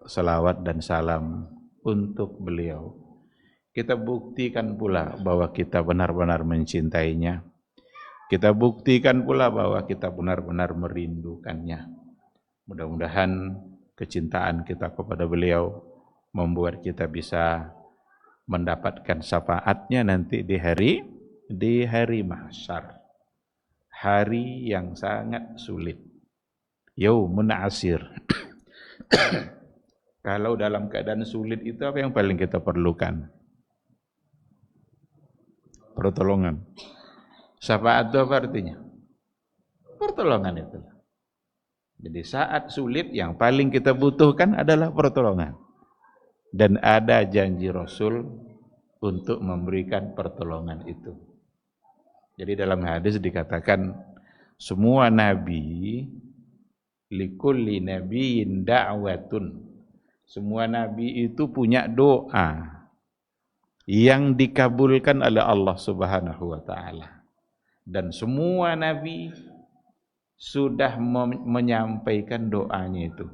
salawat dan salam untuk beliau. Kita buktikan pula bahwa kita benar-benar mencintainya. Kita buktikan pula bahwa kita benar-benar merindukannya. Mudah-mudahan kecintaan kita kepada beliau membuat kita bisa mendapatkan syafaatnya nanti di hari mahsyar. Hari yang sangat sulit. Yaumun asir. Kalau dalam keadaan sulit itu apa yang paling kita perlukan? Pertolongan. Syafaat itu apa artinya? Pertolongan itu. Jadi saat sulit yang paling kita butuhkan adalah pertolongan. Dan ada janji Rasul untuk memberikan pertolongan itu. Jadi dalam hadis dikatakan semua nabi likulli nabiyyin da'watun. Semua nabi itu punya doa yang dikabulkan oleh Allah Subhanahu wa taala. Dan semua nabi sudah menyampaikan doanya itu.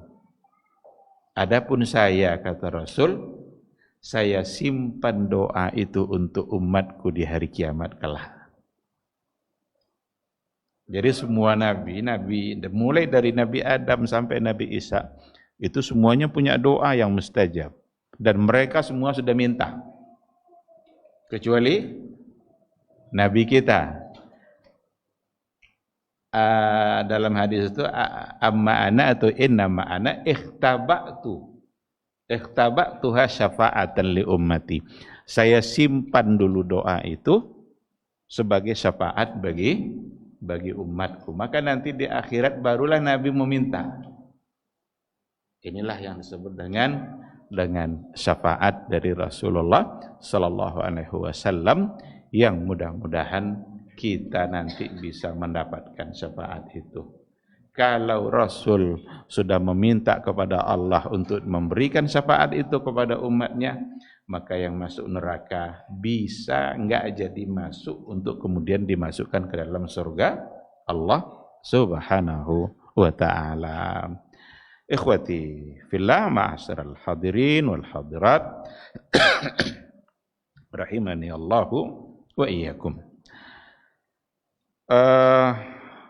Adapun saya, kata Rasul, saya simpan doa itu untuk umatku di hari kiamat kelak. Jadi semua nabi, mulai dari Nabi Adam sampai Nabi Isa, itu semuanya punya doa yang mustajab. Dan mereka semua sudah minta. Kecuali Nabi kita. Dalam hadis itu, amma ana atau inna ma'ana ikhtaba'tuha syafa'atan li ummati. Saya simpan dulu doa itu sebagai syafaat bagi umatku. Maka nanti di akhirat barulah Nabi meminta. Inilah yang disebut dengan syafaat dari Rasulullah sallallahu alaihi wasallam yang mudah-mudahan kita nanti bisa mendapatkan syafaat itu. Kalau Rasul sudah meminta kepada Allah untuk memberikan syafaat itu kepada umatnya, maka yang masuk neraka bisa enggak jadi masuk untuk kemudian dimasukkan ke dalam surga Allah Subhanahu wa taala. Ikhwati fillah, ma'asyiral hadirin wal hadirat rahimani Allahu wa iyyakum.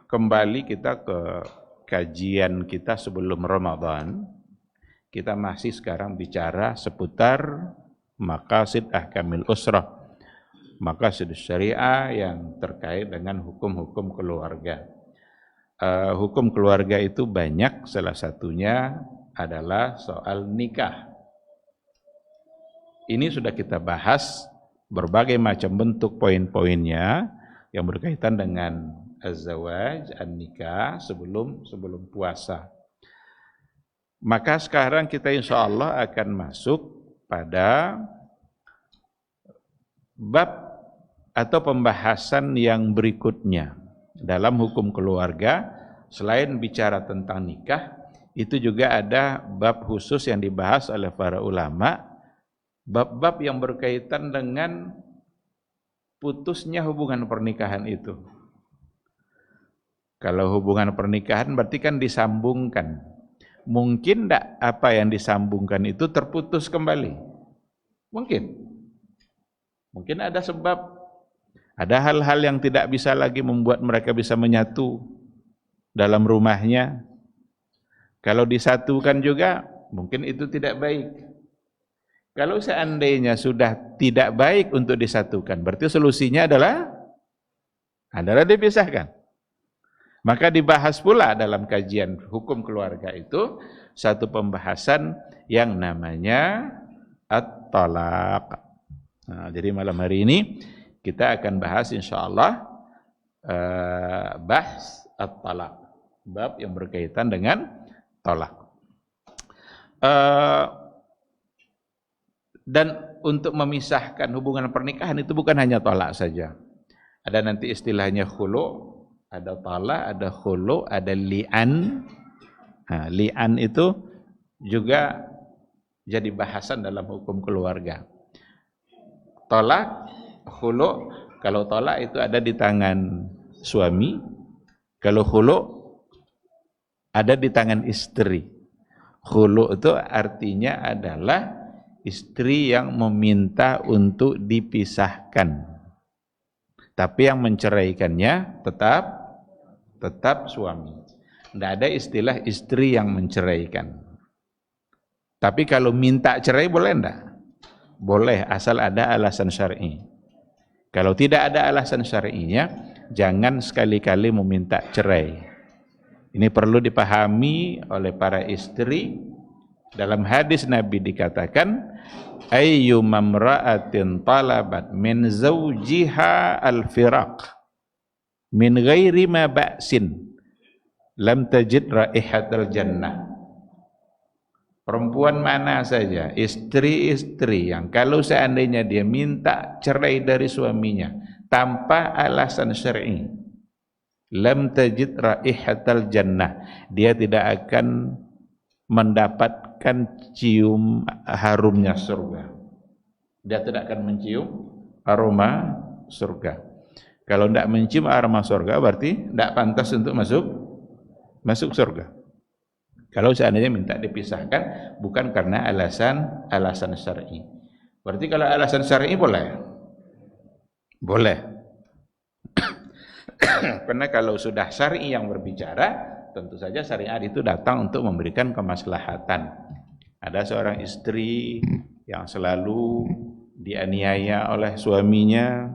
Kembali kita ke kajian kita sebelum Ramadan. Kita masih sekarang bicara seputar maqasid ahkamil usrah, maqasid syariah yang terkait dengan hukum-hukum keluarga. Hukum keluarga itu banyak, salah satunya adalah soal nikah. Ini sudah kita bahas berbagai macam bentuk poin-poinnya yang berkaitan dengan az-zawaj, an-nikah sebelum puasa. Maka sekarang kita insya Allah akan masuk pada bab atau pembahasan yang berikutnya. Dalam hukum keluarga, selain bicara tentang nikah, itu juga ada bab khusus yang dibahas oleh para ulama, bab-bab yang berkaitan dengan putusnya hubungan pernikahan itu. Kalau hubungan pernikahan berarti kan disambungkan. Mungkin tidak apa yang disambungkan itu terputus kembali? Mungkin. Mungkin ada sebab. Ada hal-hal yang tidak bisa lagi membuat mereka bisa menyatu dalam rumahnya. Kalau disatukan juga, mungkin itu tidak baik. Kalau seandainya sudah tidak baik untuk disatukan, berarti solusinya adalah dipisahkan. Maka dibahas pula dalam kajian hukum keluarga itu satu pembahasan yang namanya at-talaq. Nah, jadi malam hari ini kita akan bahas insyaallah bahas at-talaq, bab yang berkaitan dengan talak. Dan untuk memisahkan hubungan pernikahan itu bukan hanya talak saja. Ada nanti istilahnya khulu, ada talak, ada khulu, ada li'an. Nah, li'an itu juga jadi bahasan dalam hukum keluarga. Talak, khulu, kalau talak itu ada di tangan suami, kalau khulu ada di tangan istri. Khulu itu artinya adalah istri yang meminta untuk dipisahkan. Tapi yang menceraikannya tetap suami. Tidak ada istilah istri yang menceraikan. Tapi kalau minta cerai boleh enggak? Boleh, asal ada alasan syar'i. Kalau tidak ada alasan syar'inya, jangan sekali-kali meminta cerai. Ini perlu dipahami oleh para istri. Dalam hadis Nabi dikatakan, ayyumamra'atin talabat min zawjiha al-firaq min ghairi ma ba'sin lam tajid raihatal jannah. Perempuan mana saja, istri-istri yang kalau seandainya dia minta cerai dari suaminya tanpa alasan syar'i, lam tajid raihatal jannah, dia tidak akan mendapatkan cium harumnya surga. Dia tidak akan mencium aroma surga. Kalau tidak mencium aroma surga berarti tidak pantas untuk masuk surga. Kalau seandainya minta dipisahkan bukan karena alasan syar'i. Berarti kalau alasan syar'i boleh. Karena kalau sudah syar'i yang berbicara, tentu saja syariat itu datang untuk memberikan kemaslahatan. Ada seorang istri yang selalu dianiaya oleh suaminya,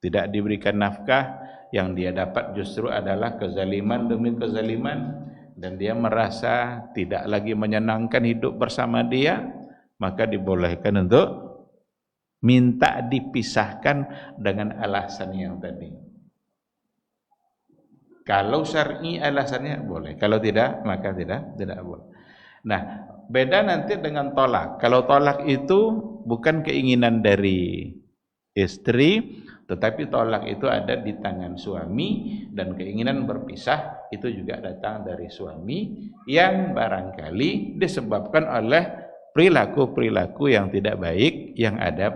tidak diberikan nafkah, yang dia dapat justru adalah kezaliman demi kezaliman, dan dia merasa tidak lagi menyenangkan hidup bersama dia, maka dibolehkan untuk minta dipisahkan dengan alasan yang tadi. Kalau syar'i alasannya boleh, kalau tidak maka tidak boleh. Nah, beda nanti dengan tolak. Kalau tolak itu bukan keinginan dari istri, tetapi tolak itu ada di tangan suami, dan keinginan berpisah itu juga datang dari suami yang barangkali disebabkan oleh perilaku-perilaku yang tidak baik yang ada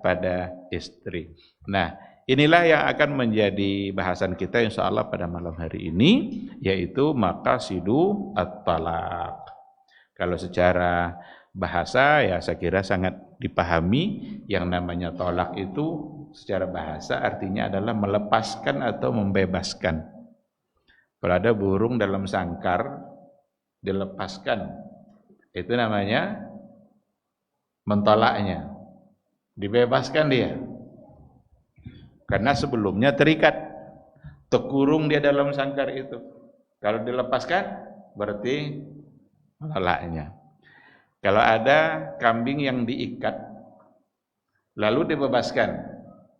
pada istri. Nah, inilah yang akan menjadi bahasan kita insyaallah pada malam hari ini, yaitu maqasidu at-talaq. Kalau secara bahasa ya saya kira sangat dipahami, yang namanya tolak itu secara bahasa artinya adalah melepaskan atau membebaskan. Kalau ada burung dalam sangkar dilepaskan, itu namanya mentolaknya, dibebaskan dia. Karena sebelumnya terikat, terkurung dia dalam sangkar itu. Kalau dilepaskan berarti menolaknya. Kalau ada kambing yang diikat lalu dibebaskan,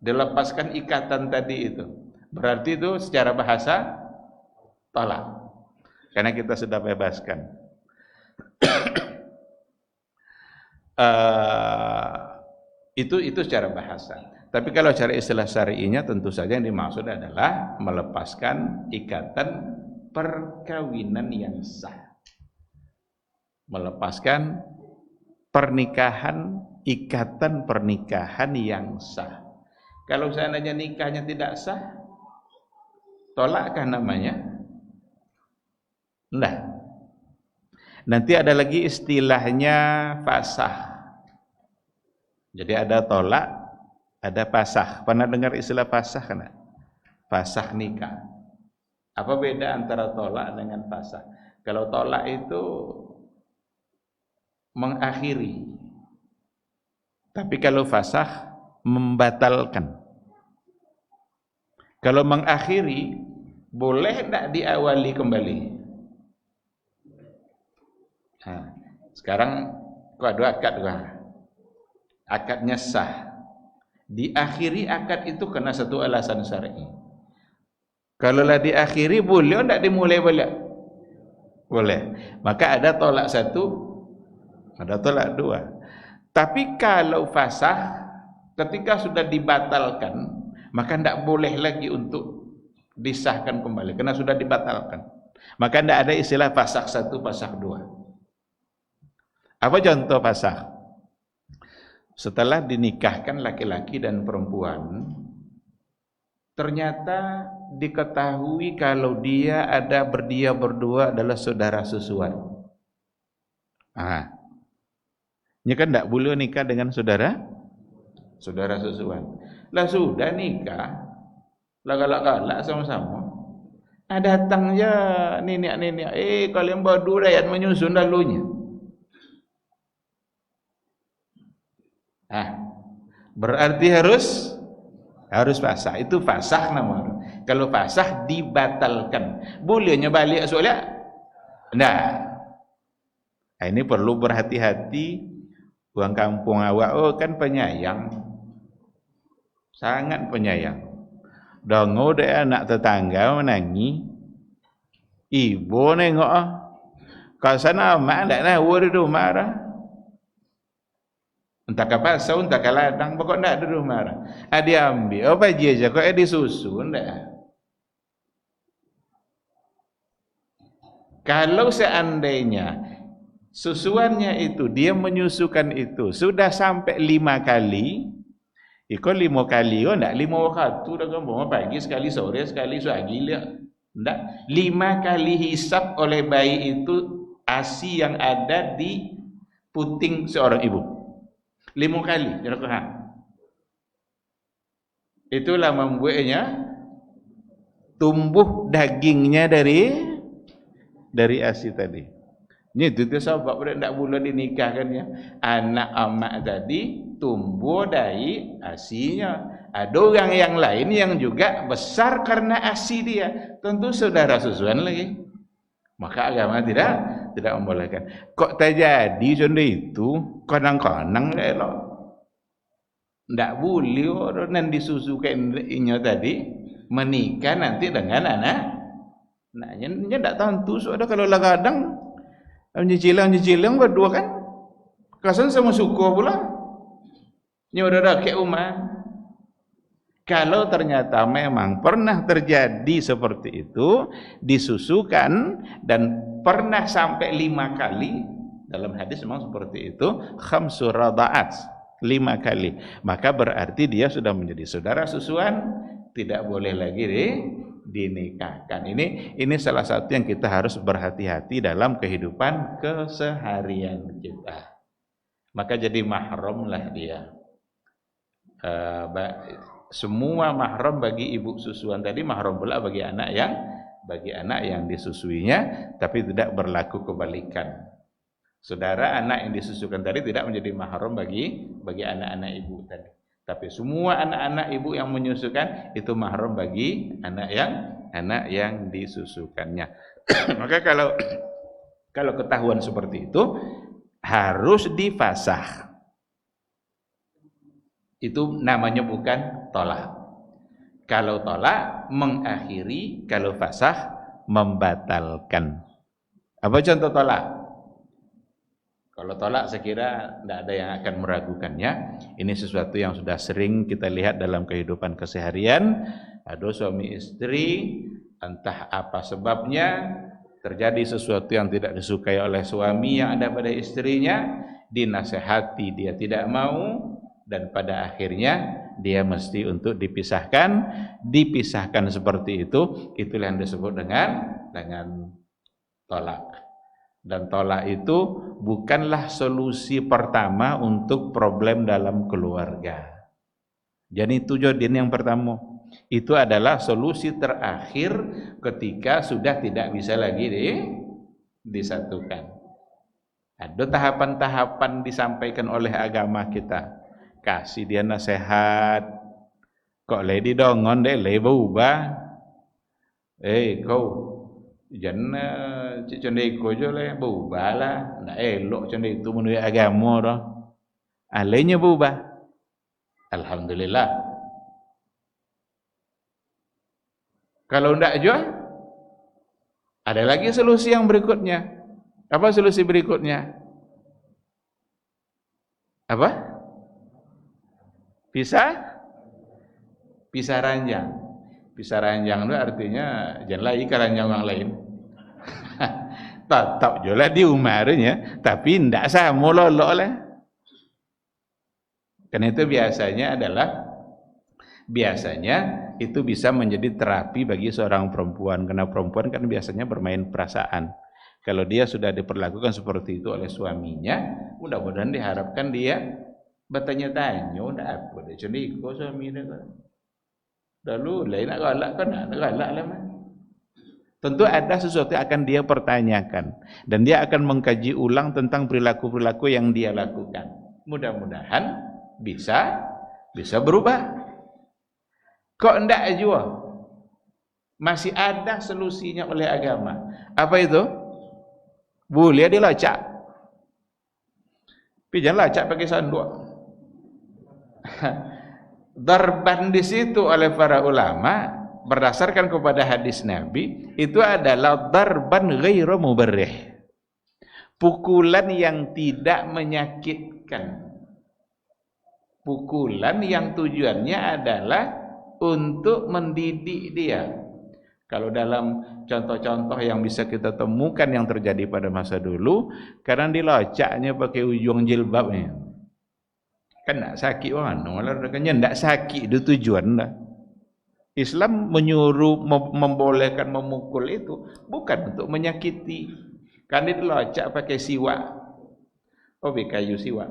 dilepaskan ikatan tadi itu, berarti itu secara bahasa tolak. Karena kita sudah bebaskan. Itu secara bahasa. Tapi kalau cara istilah syar'inya tentu saja yang dimaksud adalah melepaskan ikatan perkawinan yang sah. Melepaskan pernikahan, ikatan pernikahan yang sah. Kalau seandainya nikahnya tidak sah, tolakkah namanya? Nah, nanti ada lagi istilahnya fasah. Jadi ada tolak, ada fasah. Pernah dengar istilah fasah kan? Fasah nikah. Apa beda antara tolak dengan fasah? Kalau tolak itu mengakhiri, tapi kalau fasah membatalkan. Kalau mengakhiri, boleh tidak diawali kembali? Nah, sekarang kok ada akad kan? Akadnya sah. Diakhiri akad itu karena satu alasan syar'i. Kalau lah diakhiri boleh tidak dimulai balik? Boleh. Maka ada tolak satu, ada tolak dua. Tapi kalau fasah, ketika sudah dibatalkan, maka tidak boleh lagi untuk disahkan kembali, karena sudah dibatalkan. Maka tidak ada istilah fasah satu, fasah dua. Apa contoh fasah? Setelah dinikahkan laki-laki dan perempuan, ternyata diketahui kalau dia berdua adalah saudara susuan. Ini kan tidak boleh nikah dengan saudara susuan. Lah sudah nikah, lah galak-galak sama-sama. Datang je nenek-nenek, kalian berdua yang menyusun lalunya. Berarti harus fasah. Itu fasah namanya. Kalau fasah dibatalkan. Bolehnya balik soalnya? Nah, ini perlu berhati-hati. Orang kampung awak kan penyayang, sangat penyayang. Dongo deh anak tetangga menangi, ibu nengok kau sana mak ndak tahu dia marah. Entah kapal sau, entah kaladang, pokok ndak ada marah. Dia ambil, apa je aja kok disusun ndak. Kalau seandainya susuannya itu, dia menyusukan itu sudah sampai 5 kali, ikut 5 kali, enggak 5 waktu dah kamu pagi sekali, sore sekali, pagi lihat, enggak 5 kali hisap oleh bayi itu ASI yang ada di puting seorang ibu. 5 kali, itulah membuatnya tumbuh dagingnya dari ASI tadi. Ini itu sebab tidak boleh dinikahkannya. Anak amak tadi tumbuh dari asinya. Ada orang yang lain yang juga besar karena asi dia. Tentu saudara susuan lagi. Maka agama tidak membolehkan. Kok terjadi contoh itu, kadang-kadang elok. Tidak boleh orang yang disusukannya tadi menikah nanti dengan anak. Naknya tidak tentu. Soalnya kalau kadang nyicilang berdua kan, kasan sama suku pula. Ini udah rakyat umat. Kalau ternyata memang pernah terjadi seperti itu, disusukan dan pernah sampai 5 kali, dalam hadis memang seperti itu, khamsu rada'at, 5 kali, maka berarti dia sudah menjadi saudara susuan, tidak boleh lagi dinikahkan. Ini salah satu yang kita harus berhati-hati dalam kehidupan keseharian kita. Maka jadi mahram lah dia. Semua mahram bagi ibu susuan tadi, mahram pula bagi anak yang disusuinya, tapi tidak berlaku kebalikan. Saudara anak yang disusukan tadi tidak menjadi mahram bagi anak-anak ibu tadi. Tapi semua anak-anak ibu yang menyusukan itu mahram bagi anak yang disusukannya. Maka kalau ketahuan seperti itu harus difasah. Itu namanya bukan tolak. Kalau tolak mengakhiri, kalau fasah membatalkan. Apa contoh tolak? Kalau tolak saya kira tidak ada yang akan meragukannya. Ini sesuatu yang sudah sering kita lihat dalam kehidupan keseharian. Ada suami istri, entah apa sebabnya, terjadi sesuatu yang tidak disukai oleh suami yang ada pada istrinya, dinasehati dia tidak mau, dan pada akhirnya dia mesti untuk dipisahkan seperti itu. Itulah yang disebut dengan tolak. Dan tolak itu bukanlah solusi pertama untuk problem dalam keluarga. Jadi itu jadian yang pertama. Itu adalah solusi terakhir ketika sudah tidak bisa lagi disatukan. Ada tahapan-tahapan disampaikan oleh agama kita. Kasih dia nasihat. Kok lady dongon deh berubah. Kau jangan cendeko je lah berubah lah. Nak elok cendek itu menurut agama dah. Alainya berubah. Alhamdulillah. Kalau tidak juga, ada lagi solusi yang berikutnya. Apa solusi berikutnya? Apa? Pisah ranjang. Pisah ranjang itu artinya jangan lagi ke ranjang yang lain. Tetap juga di umarnya, tapi tidak sama lolok lah. Karena itu biasanya itu bisa menjadi terapi bagi seorang perempuan, karena perempuan kan biasanya bermain perasaan. Kalau dia sudah diperlakukan seperti itu oleh suaminya, mudah-mudahan diharapkan dia bertanya-tanya, udah apa dia cendiko suami dia kan. Lalu lain nak galak kan, nak galak lah man. Tentu ada sesuatu yang akan dia pertanyakan dan dia akan mengkaji ulang tentang perilaku-perilaku yang dia lakukan. Mudah-mudahan bisa berubah. Kok enggak juga? Masih ada solusinya oleh agama. Apa itu? Boleh dilacak. Tapi jangan lacak pakai sanduk. Darban di situ oleh para ulama berdasarkan kepada hadis Nabi itu adalah darban ghairu mubarrih. Pukulan yang tidak menyakitkan. Pukulan yang tujuannya adalah untuk mendidik dia. Kalau dalam contoh-contoh yang bisa kita temukan yang terjadi pada masa dulu, kadang dilacaknya pakai ujung jilbabnya. Kan tak sakit orang, malah katanya tak sakit itu tujuan dah. Islam menyuruh membolehkan memukul itu bukan untuk menyakiti. Kan dilacak pakai siwak. Oh, kayu siwak.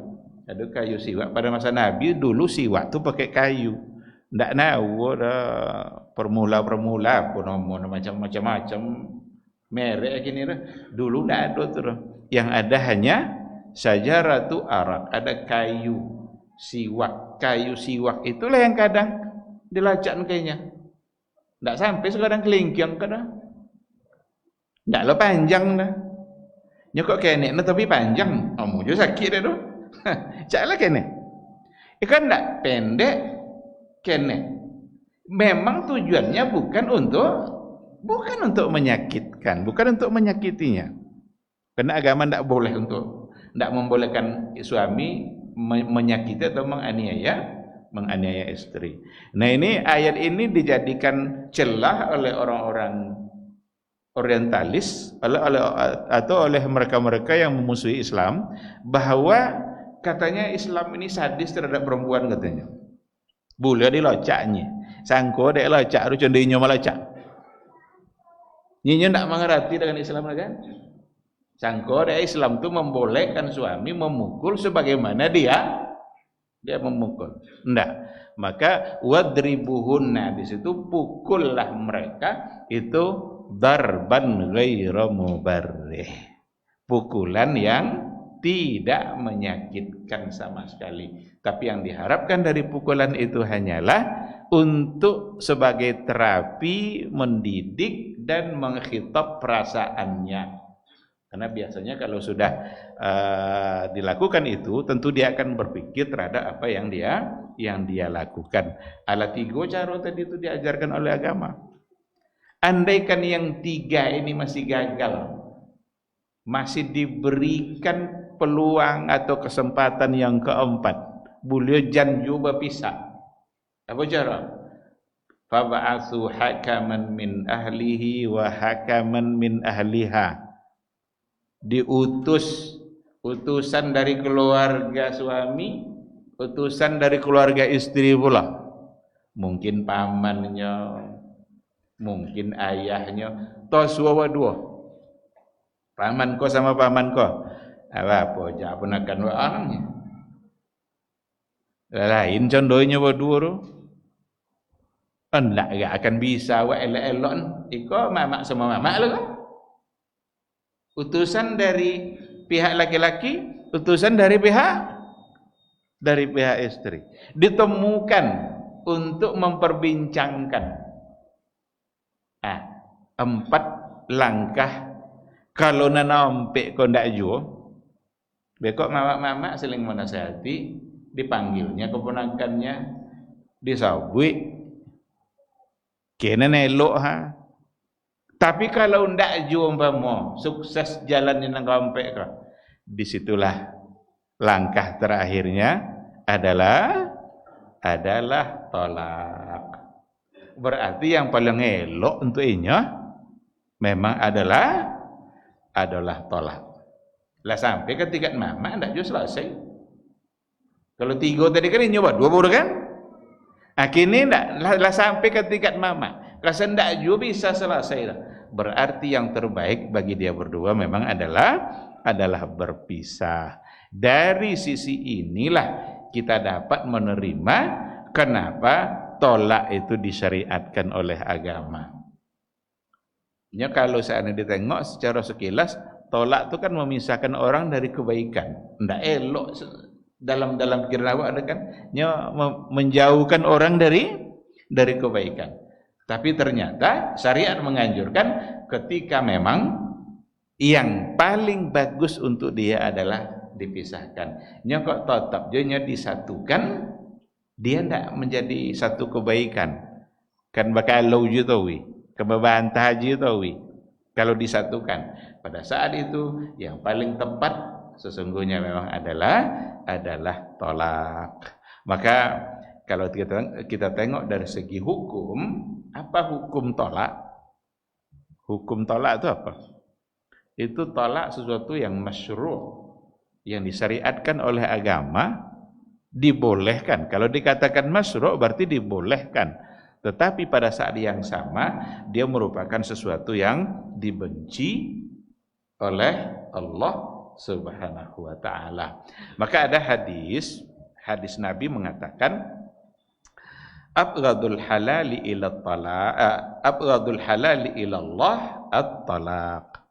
Ada kayu siwak pada masa Nabi dulu siwak tu pakai kayu. Ndak tahu dah permula pun macam-macam merek gini dah. Dulu ndak ada tu. Yang ada hanya sajaratu arak, ada kayu siwak. Kayu siwak itulah yang kadang dilacak kayaknya. Ndak sampai sekarang kelingkiang kadang. Ndak lo panjang dah. Nyokok kene tapi panjang. Kamu juga sakit dah tu. Caklah kene. Ikan ndak pendek kene. Memang tujuannya bukan untuk menyakitkan, bukan untuk menyakitinya. Karena agama tidak boleh tidak membolehkan suami menyakiti atau menganiaya istri. Nah, ini ayat ini dijadikan celah oleh orang-orang orientalis atau oleh mereka-mereka yang memusuhi Islam, bahwa katanya Islam ini sadis terhadap perempuan katanya. Boleh dilacaknya. Sangko dek lacak, ru cendinya melacak. Nyinya ndak mengerti dengan Islam kan? Sangko dek Islam itu membolehkan suami memukul sebagaimana dia memukul. Ndak. Maka wadribuhunna, di situ pukullah mereka itu darban ghairu mubarrih. Pukulan yang tidak menyakitkan sama sekali. Tapi yang diharapkan dari pukulan itu hanyalah untuk sebagai terapi mendidik dan mengkhitab perasaannya. Karena biasanya kalau sudah dilakukan itu, tentu dia akan berpikir terhadap apa yang dia lakukan. Ala tiga cara tadi itu diajarkan oleh agama. Andaikan yang tiga ini masih gagal, masih diberikan peluang atau kesempatan yang keempat, boleh janju berpisah. Apa cara? Fab'atsu hakaman min ahlihi wa hakaman min ahliha. Diutus utusan dari keluarga suami, utusan dari keluarga istri pula. Mungkin pamannya, mungkin ayahnya, tos dua. Paman ko sama paman ko. Apa aja ponakan wa anaknya. Lain condohnya berdua tu. Enggak akan bisa wa elok-elok iko mamak sama mamak lah kan. Utusan dari pihak laki-laki, utusan dari pihak istri. Ditemukan untuk memperbincangkan 4 langkah. Kalau nampak kau ndak jual, bekok mamak-mamak saling menasihati, dipanggilnya keponakannya, disabui, kena elok ha. Tapi kalau ndak jual umpama sukses jalannya nang sampai kah, disitulah langkah terakhirnya adalah tolak. Berarti yang paling elok untuk inya memang adalah tolak. Lah sampai ke tingkat mama ndak jauh selesai. Kalau 3 tadi kan nyoba 2 baru kan? Akhirnya lah sampai ke tingkat mama. Kalau tidak juga bisa selesai lah. Berarti yang terbaik bagi dia berdua memang adalah berpisah. Dari sisi inilah kita dapat menerima kenapa tolak itu disyariatkan oleh agama. Ya, kalau seandainya ditengok secara sekilas, tolak itu kan memisahkan orang dari kebaikan. Tidak elok dalam pikiran awak ada kan, menjauhkan orang dari kebaikan. Tapi ternyata syariat menganjurkan ketika memang yang paling bagus untuk dia adalah dipisahkan. Nya kok tetap dia disatukan, dia tidak menjadi satu kebaikan. Kan bakal je tahu, kebantah je tahu. Kalau disatukan, pada saat itu yang paling tepat sesungguhnya memang adalah tolak. Maka kalau kita tengok dari segi hukum, apa hukum tolak? Hukum tolak itu apa? Itu tolak sesuatu yang masyru', yang disyariatkan oleh agama, dibolehkan. Kalau dikatakan masyru' berarti dibolehkan. Tetapi pada saat yang sama dia merupakan sesuatu yang dibenci oleh Allah Subhanahu wa taala. Maka ada hadis Nabi mengatakan abghadul halali ila talaq, abghadul halali ila Allah at-talaq.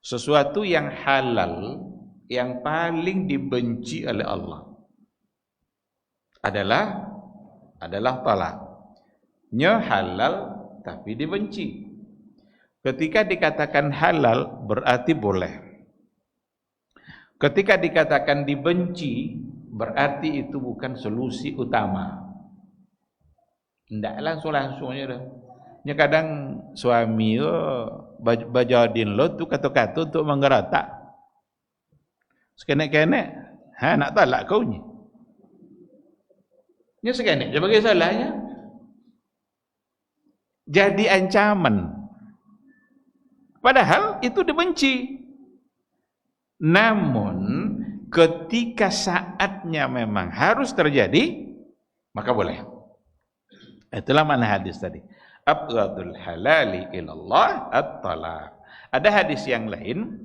Sesuatu yang halal yang paling dibenci oleh Allah adalah talak. Nya halal tapi dibenci. Ketika dikatakan halal berarti boleh. Ketika dikatakan dibenci berarti itu bukan solusi utama. Tidak langsung-langsungnya dah. Nya kadang suami bajadin lo tu kata-kata untuk menggeretak. Sekenek-kenek, nak talak kau ni. Nya sekenek je bagi salahnya. Jadi ancaman. Padahal itu dibenci. Namun ketika saatnya memang harus terjadi, maka boleh. Itulah makna hadis tadi. Abghadul halali ilallah at-talaq. Ada hadis yang lain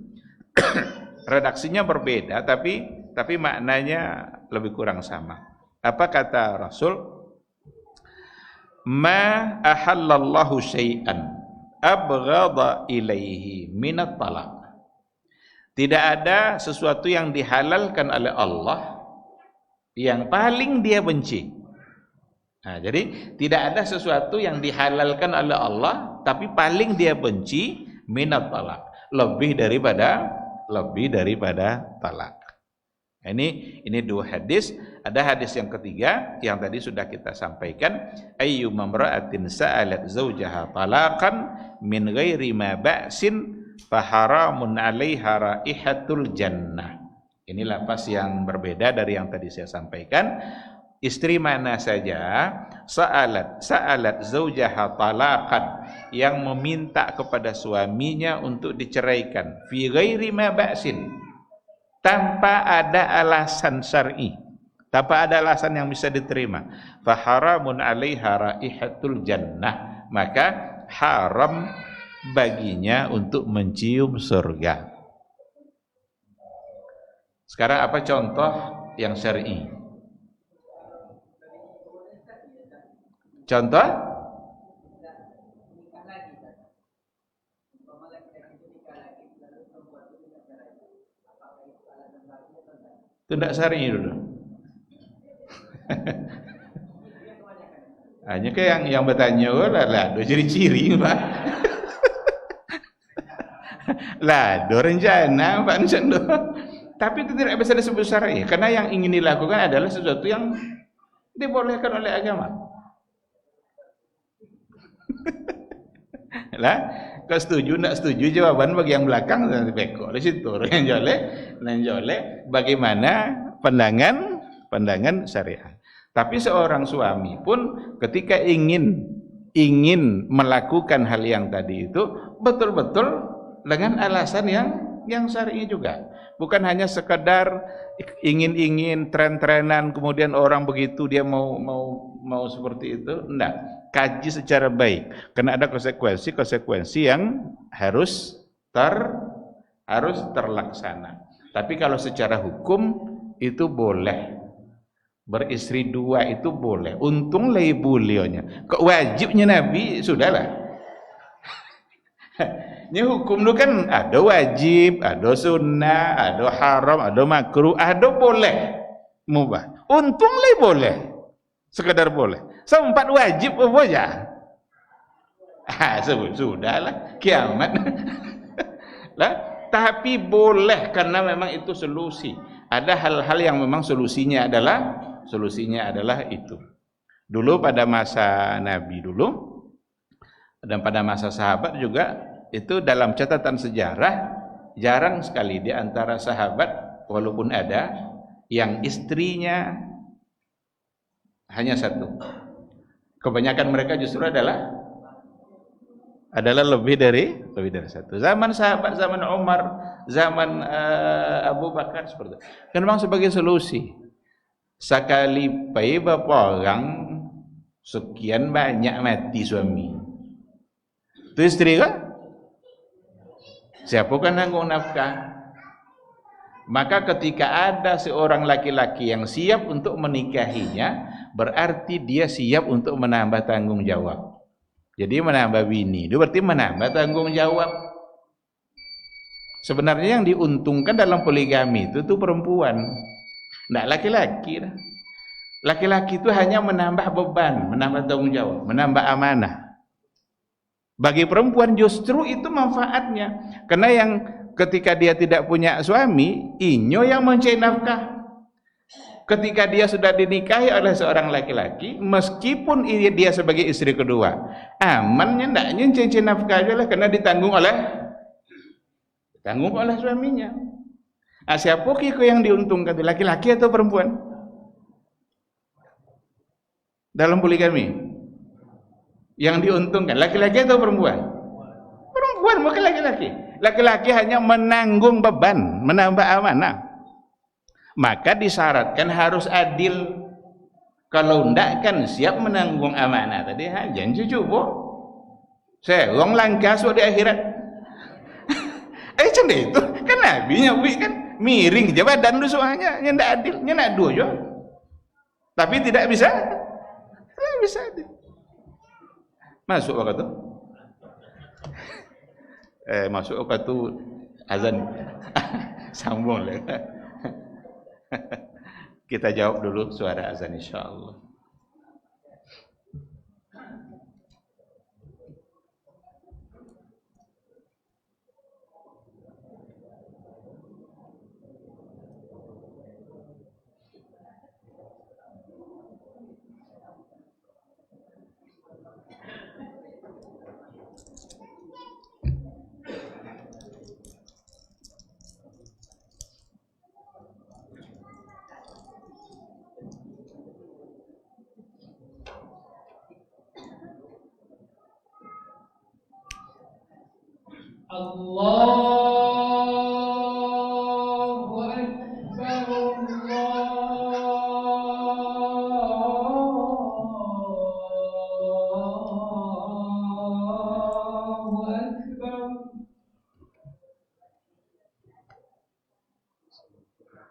redaksinya berbeda tapi maknanya lebih kurang sama. Apa kata Rasul? Ma ahallallahu syai'an abghadha ilaihi minat talaq. Tidak ada sesuatu yang dihalalkan oleh Allah yang paling dia benci. Nah, jadi tidak ada sesuatu yang dihalalkan oleh Allah tapi paling dia benci minat talaq, lebih daripada talak. Ini dua hadis. Ada hadis yang ketiga yang tadi sudah kita sampaikan, ayyu mamra'atin sa'alat zawjaha talaqan min ghairi ma ba'sin fa haramun 'alaiha raihatul jannah. Ini lapas yang berbeda dari yang tadi saya sampaikan. Istri mana saja sa'alat zawjaha talaqan, yang meminta kepada suaminya untuk diceraikan, fi ghairi ma ba'sin, tanpa ada alasan syar'i, tanpa ada alasan yang bisa diterima, fa haramun 'alaiha raihatul jannah, maka haram baginya untuk mencium surga. Sekarang apa contoh yang syar'i? Contoh? Itu tidak syar'i dulu. Hanya ke yang bertanya lah, do ciri-ciri Pak. Lah, do rencana Pak Ncendo. Tapi itu tidak bisa disebut syar'i karena yang ingin dilakukan adalah sesuatu yang dibolehkan oleh agama. Lah, kau setuju nak setuju, jawaban bagi yang belakang nanti bekok di situ. Yang jolek bagaimana pandangan syariat. Tapi seorang suami pun ketika ingin melakukan hal yang tadi itu betul-betul dengan alasan yang syar'i juga. Bukan hanya sekedar ingin tren-trenan kemudian orang begitu dia mau mau seperti itu? Enggak. Kaji secara baik. Karena ada konsekuensi yang harus terlaksana. Tapi kalau secara hukum itu boleh. Beristri dua itu boleh. Untung lagi beliaunya. Kok wajibnya Nabi? Sudahlah. Ini hukum itu kan ada wajib, ada sunnah, ada haram, ada makruh, ada boleh, mubah. Untung lagi boleh. Sekedar boleh. Sempat wajib apa aja? Sudahlah, kiamat. Lah, tapi boleh karena memang itu solusi. Ada hal-hal yang memang solusinya adalah itu. Dulu pada masa Nabi dulu dan pada masa sahabat juga itu dalam catatan sejarah jarang sekali di antara sahabat walaupun ada yang istrinya hanya satu. Kebanyakan mereka justru adalah lebih dari satu. Zaman sahabat, zaman Umar, zaman Abu Bakar seperti itu. Kan memang sebagai solusi. Sekali pai berapa orang sekian banyak mati suami. Itu istri kan? Siapa kan nanggung nafkah? Maka ketika ada seorang laki-laki yang siap untuk menikahinya, berarti dia siap untuk menambah tanggung jawab. Jadi menambah bini, itu berarti menambah tanggung jawab. Sebenarnya yang diuntungkan dalam poligami itu tuh perempuan, tidak laki-laki. Laki-laki itu hanya menambah beban, menambah tanggung jawab, menambah amanah. Bagi perempuan justru itu manfaatnya, karena yang ketika dia tidak punya suami, inyo yang mencari nafkah. Ketika dia sudah dinikahi oleh seorang laki-laki, meskipun dia sebagai istri kedua, amannya ndaknya cincin nafkah aja lah, karena ditanggung oleh suaminya. Siapa kiko yang diuntungkan, laki-laki atau perempuan? Dalam poligami, yang diuntungkan laki-laki atau perempuan? Perempuan, bukan laki-laki. Laki-laki hanya menanggung beban, menambah amanah. Maka disyaratkan harus adil. Kalau ndak kan siap menanggung amanah tadi jangan cucu saya wong langka di akhirat. Canda itu kan Nabi nyawi kan miring aja badan lu soalnya ndak adil, ndak dua jo. Tapi tidak bisa adil. Masuk waktu itu masuk waktu itu azan. Sambung lah. Kita jawab dulu suara azan insyaallah. Allahu Akbar, Allahu Akbar,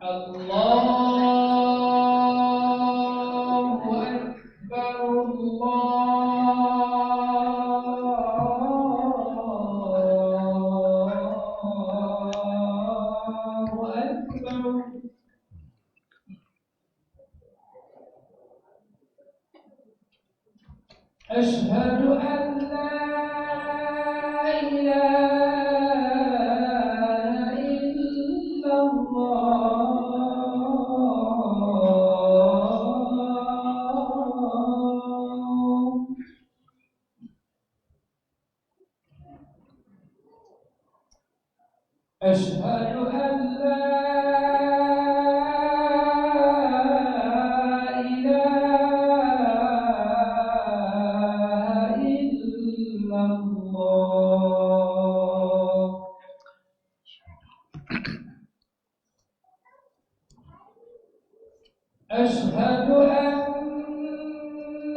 Allahu Akbar, Allahu Akbar. Asyhadu an la ilaha illallah. Asyhadu an la ilaha illallah. Asyhadu anna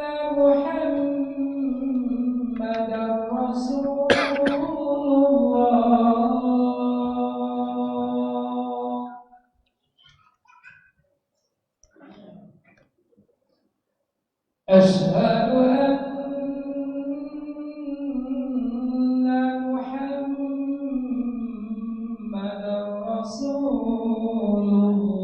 أشهد أن محمدا رسول الله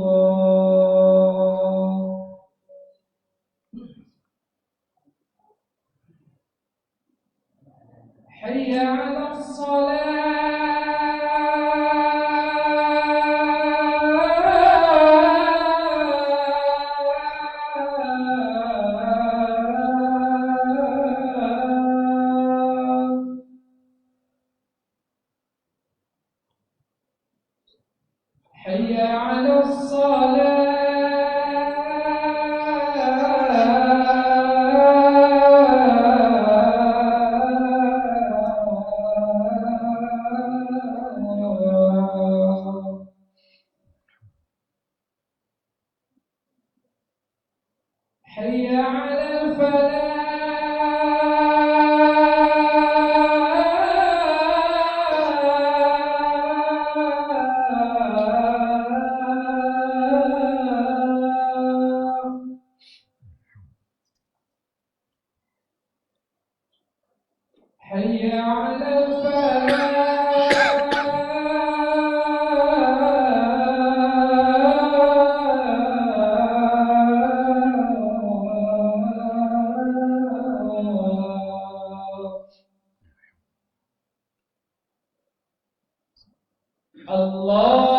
حي على الصلاة حي على الصلاة حي على الفلاح حي على الفلاح الله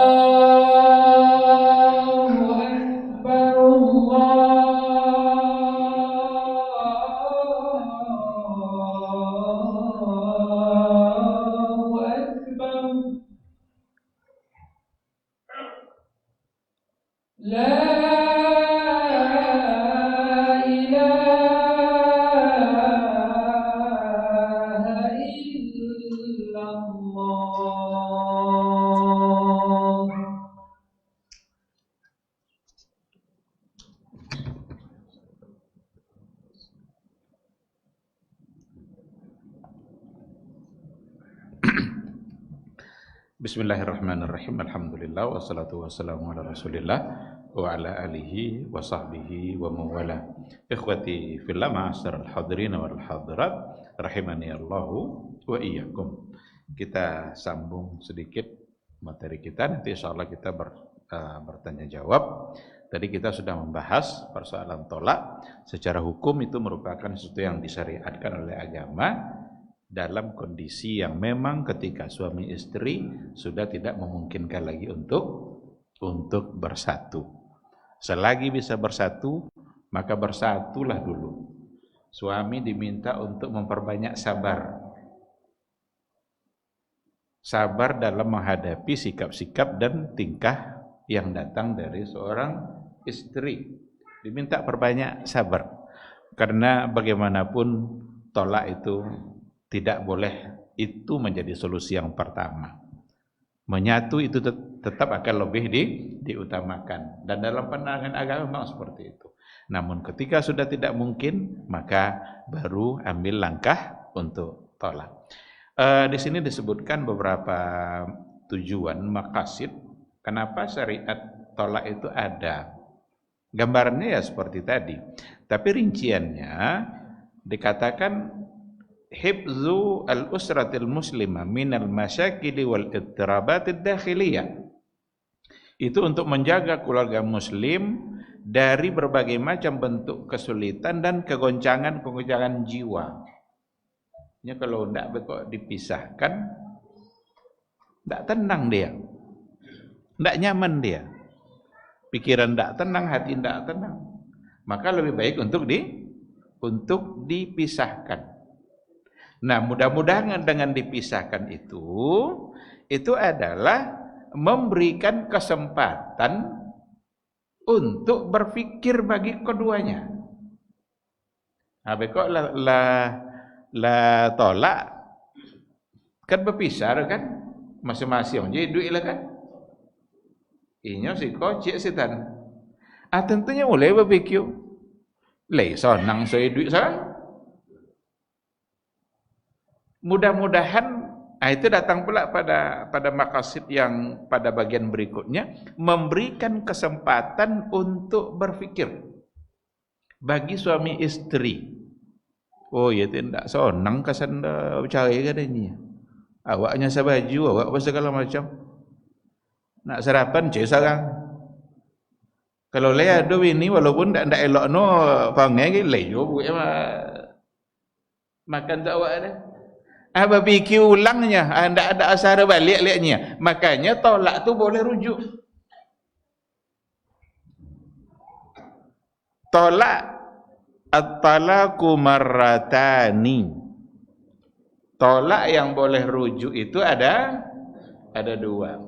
أكبر الله أكبر لا إله إلا الله Bismillahirrahmanirrahim. Alhamdulillah wassalatu wassalamu ala Rasulillah wa ala alihi wa sahbihi wa mawala. Ikhwati fillah, ma'asyiral hadirin wal hadirat, rahimani Allahu wa iyyakum. Kita sambung sedikit materi kita, nanti insyaallah kita bertanya jawab. Tadi kita sudah membahas persoalan tolak. Secara hukum itu merupakan sesuatu yang disyariatkan oleh agama dalam kondisi yang memang ketika suami istri sudah tidak memungkinkan lagi untuk bersatu. Selagi bisa bersatu, maka bersatulah dulu. Suami diminta untuk memperbanyak sabar. Sabar dalam menghadapi sikap-sikap dan tingkah yang datang dari seorang istri. Diminta perbanyak sabar. Karena bagaimanapun tolak itu tidak boleh itu menjadi solusi yang pertama. Menyatu itu tetap akan lebih diutamakan. Dan dalam pandangan agama memang seperti itu. Namun ketika sudah tidak mungkin, maka baru ambil langkah untuk tolak. Di sini disebutkan beberapa tujuan, maqasid. Kenapa syariat tolak itu ada? Gambarannya ya seperti tadi. Tapi rinciannya dikatakan hifzu al-usratil muslimah minal masyakili wal ittirabatid dakhiliyah. Itu untuk menjaga keluarga muslim dari berbagai macam bentuk kesulitan dan kegoncangan jiwa. Ya, kalau tidak dipisahkan, tidak tenang dia, tidak nyaman dia, pikiran tidak tenang, hati tidak tenang. Maka lebih baik untuk dipisahkan. Nah, mudah-mudahan dengan dipisahkan itu adalah memberikan kesempatan untuk berpikir bagi keduanya. Habis kok la tolak kan berpisah kan, masing-masing jadi duit lah kan. Inyo si kocik setan. Tentunya mulai berpikir, lei sonang saya duit saya. Mudah-mudahan itu datang pula pada maqasid yang pada bagian berikutnya, memberikan kesempatan untuk berpikir bagi suami istri. Oh ya tidak sonang kesan dah bercerai katanya. Awaknya sabaju, awak apa segala macam. Nak sarapan cek sarang. Kalau le ada ini walaupun ndak elok no pangai ke le yo buat makan tak awak dah. Apa fikir ulangnya, ndak ada asar balik liatnya. Makanya tolak tu boleh rujuk. Tolak at-talaqu marratani. Tolak yang boleh rujuk itu ada dua.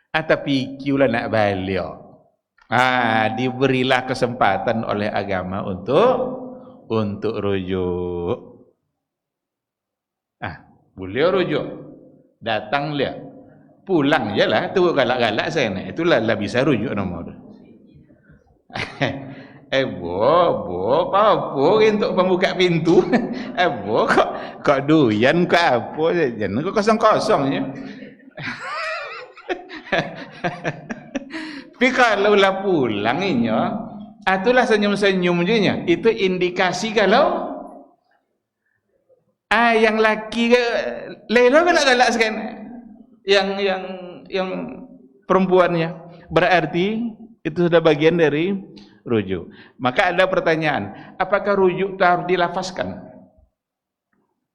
Tapi kiulah nak balik. Diberilah kesempatan oleh agama untuk rujuk. Boleh rujuk. Datang lihat. Pulang je lah. Tu galak-galak saya nak. Itulah bisa rujuk nomor. Bo, apa untuk pembuka pintu? Bo, kok doyan kok apa? Jangan kok kosong-kosong je. Tapi kalau lah pulang ini, itulah senyum-senyum je nya. Itu indikasi kalau yang laki lelo galak-galak sekarang. Yang perempuannya berarti itu sudah bagian dari rujuk. Maka ada pertanyaan, apakah rujuk itu harus dilafazkan?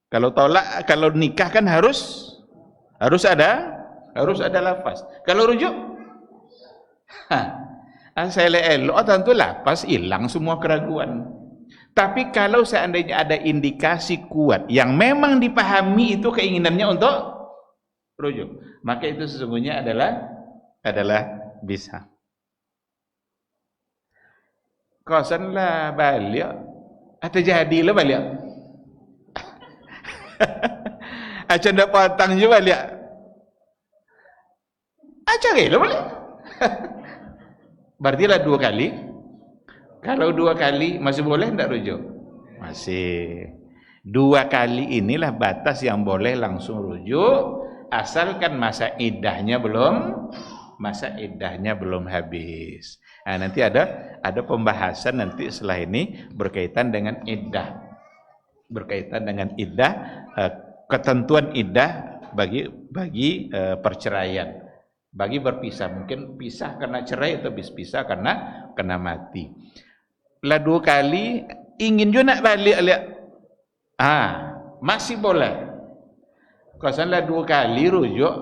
Kalau tolak, kalau nikah kan harus ada lafaz. Kalau rujuk, saya elok tentu lafaz hilang semua keraguan. Tapi kalau seandainya ada indikasi kuat yang memang dipahami itu keinginannya untuk rujuk, maka itu sesungguhnya adalah bisa. Kosan lah balik atau jadilah balik. Acan dah potong je balik. Carilah balik. Berarti lah 2 kali. Kalau 2 kali masih boleh tak rujuk? Masih. 2 kali inilah batas yang boleh langsung rujuk, asalkan masa iddahnya belum habis. Nanti ada pembahasan nanti setelah ini berkaitan dengan iddah. Ketentuan iddah bagi perceraian. Bagi berpisah, mungkin pisah karena cerai atau pisah karena mati. Lah 2 kali ingin juga nak balik lihat. Masih boleh. Kalau lah 2 kali rujuk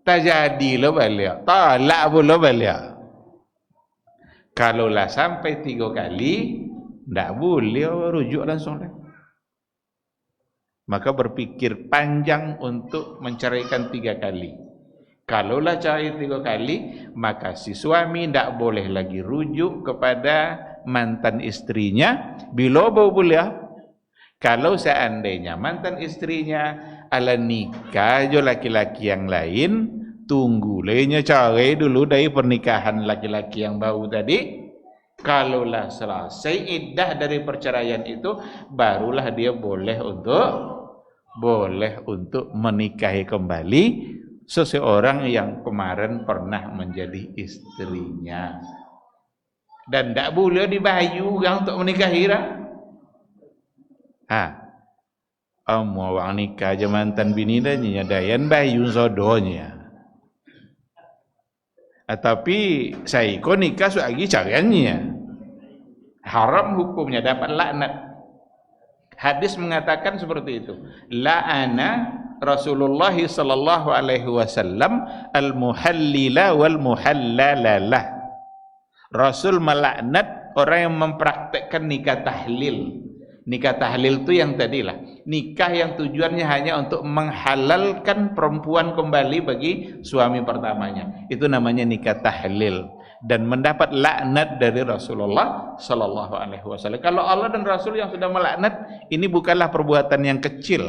tak jadilah balik. Tolak pula balik. Kalau lah sampai 3 kali tak boleh rujuk langsung lah. Maka berpikir panjang untuk menceraikan 3 kali. Kalaulah cerai 3 kali, maka si suami tidak boleh lagi rujuk kepada mantan istrinya bila boleh. Kalau seandainya mantan istrinya ala nikah jo laki-laki yang lain, tunggulenya cerai dulu dari pernikahan laki-laki yang baru tadi. Kalaulah selesai iddah dari perceraian itu, barulah dia boleh untuk menikahi kembali seseorang yang kemarin pernah menjadi istrinya. Dan tak boleh dibayu orang untuk menikahi orang. Orang nikah je mantan bini dah nyadayan bayu sodonya. Tapi saya ikut nikah lagi cariannya. Haram hukumnya, dapat laknat. Hadis mengatakan seperti itu. La'ana Rasulullah sallallahu alaihi wasallam al-muhallila wal muhallalalah. Rasul melaknat orang yang mempraktekkan nikah tahlil. Nikah tahlil itu yang tadilah. Nikah yang tujuannya hanya untuk menghalalkan perempuan kembali bagi suami pertamanya. Itu namanya nikah tahlil. Dan mendapat laknat dari Rasulullah sallallahu alaihi wasallam. Kalau Allah dan Rasul yang sudah melaknat, ini bukanlah perbuatan yang kecil.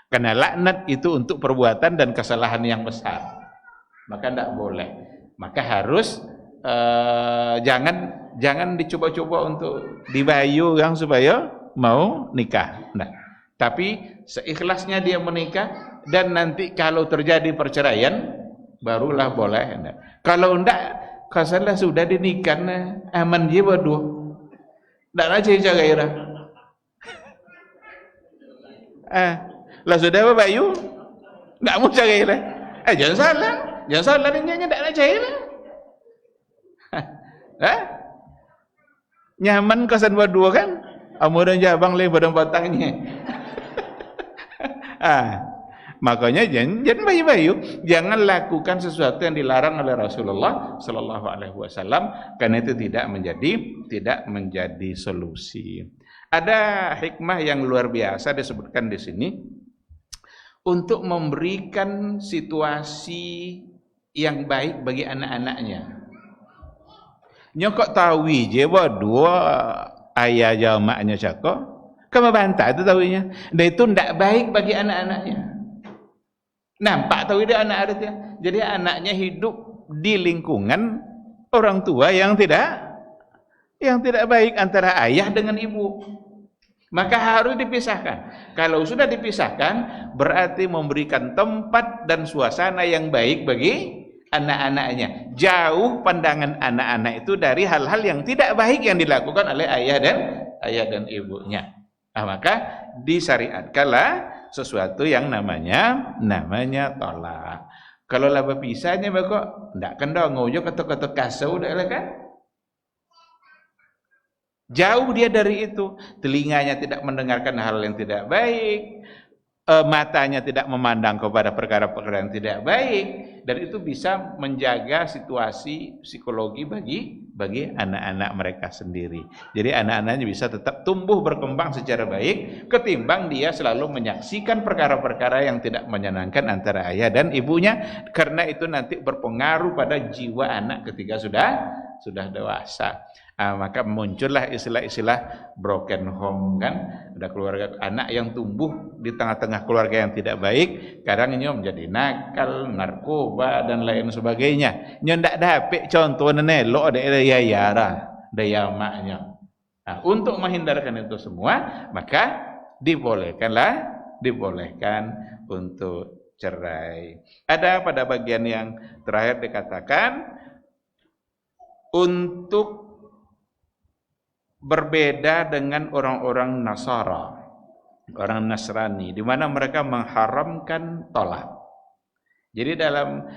Karena laknat itu untuk perbuatan dan kesalahan yang besar. Maka tidak boleh. Maka harus jangan dicoba-coba untuk dibayu orang supaya mau nikah. Nah, tapi seikhlasnya dia menikah, dan nanti kalau terjadi perceraian barulah boleh. Nah, kalau tidak, kalau sudah dinikah aman je berdua. Ndak nak cerita gairah. Lah sudah apa Bayu? Ndak mau cari gairah. Jangan salah dia ndak nak cari lah. Nyaman kosan berdua kan? Amuran jabang le badan batangnya. Makanya jangan bayu-bayu, jangan lakukan sesuatu yang dilarang oleh Rasulullah sallallahu alaihi wasallam karena itu tidak menjadi solusi. Ada hikmah yang luar biasa disebutkan di sini untuk memberikan situasi yang baik bagi anak-anaknya. Nyokok tahu je bahwa dua ayah jamaknya cakok, kamu bantah itu tahunya. Dan itu tidak baik bagi anak-anaknya. Nampak tahu dia anak artinya. Jadi anaknya hidup di lingkungan orang tua yang tidak baik antara ayah dengan ibu. Maka harus dipisahkan. Kalau sudah dipisahkan, berarti memberikan tempat dan suasana yang baik bagi anak-anaknya. Jauh pandangan anak-anak itu dari hal-hal yang tidak baik yang dilakukan oleh ayah dan ibunya. Maka disyariatkanlah sesuatu yang namanya tolak. Kalau lah berpisahnya kok ndak kena ngojo kata-kata kasau dah lah kan. Jauh dia dari itu, telinganya tidak mendengarkan hal yang tidak baik, matanya tidak memandang kepada perkara-perkara yang tidak baik, dan itu bisa menjaga situasi psikologi bagi anak-anak mereka sendiri. Jadi anak-anaknya bisa tetap tumbuh berkembang secara baik ketimbang dia selalu menyaksikan perkara-perkara yang tidak menyenangkan antara ayah dan ibunya, karena itu nanti berpengaruh pada jiwa anak ketika sudah dewasa. Maka muncullah istilah-istilah broken home kan, ada keluarga anak yang tumbuh di tengah-tengah keluarga yang tidak baik, kadang ini menjadi nakal, narkoba dan lain sebagainya. Ndak dapat contoh nenelok ada daya maknya. Untuk menghindarkan itu semua, maka dibolehkan untuk cerai. Ada pada bagian yang terakhir dikatakan untuk berbeda dengan orang-orang Nasara, orang Nasrani, di mana mereka mengharamkan tolak. Jadi dalam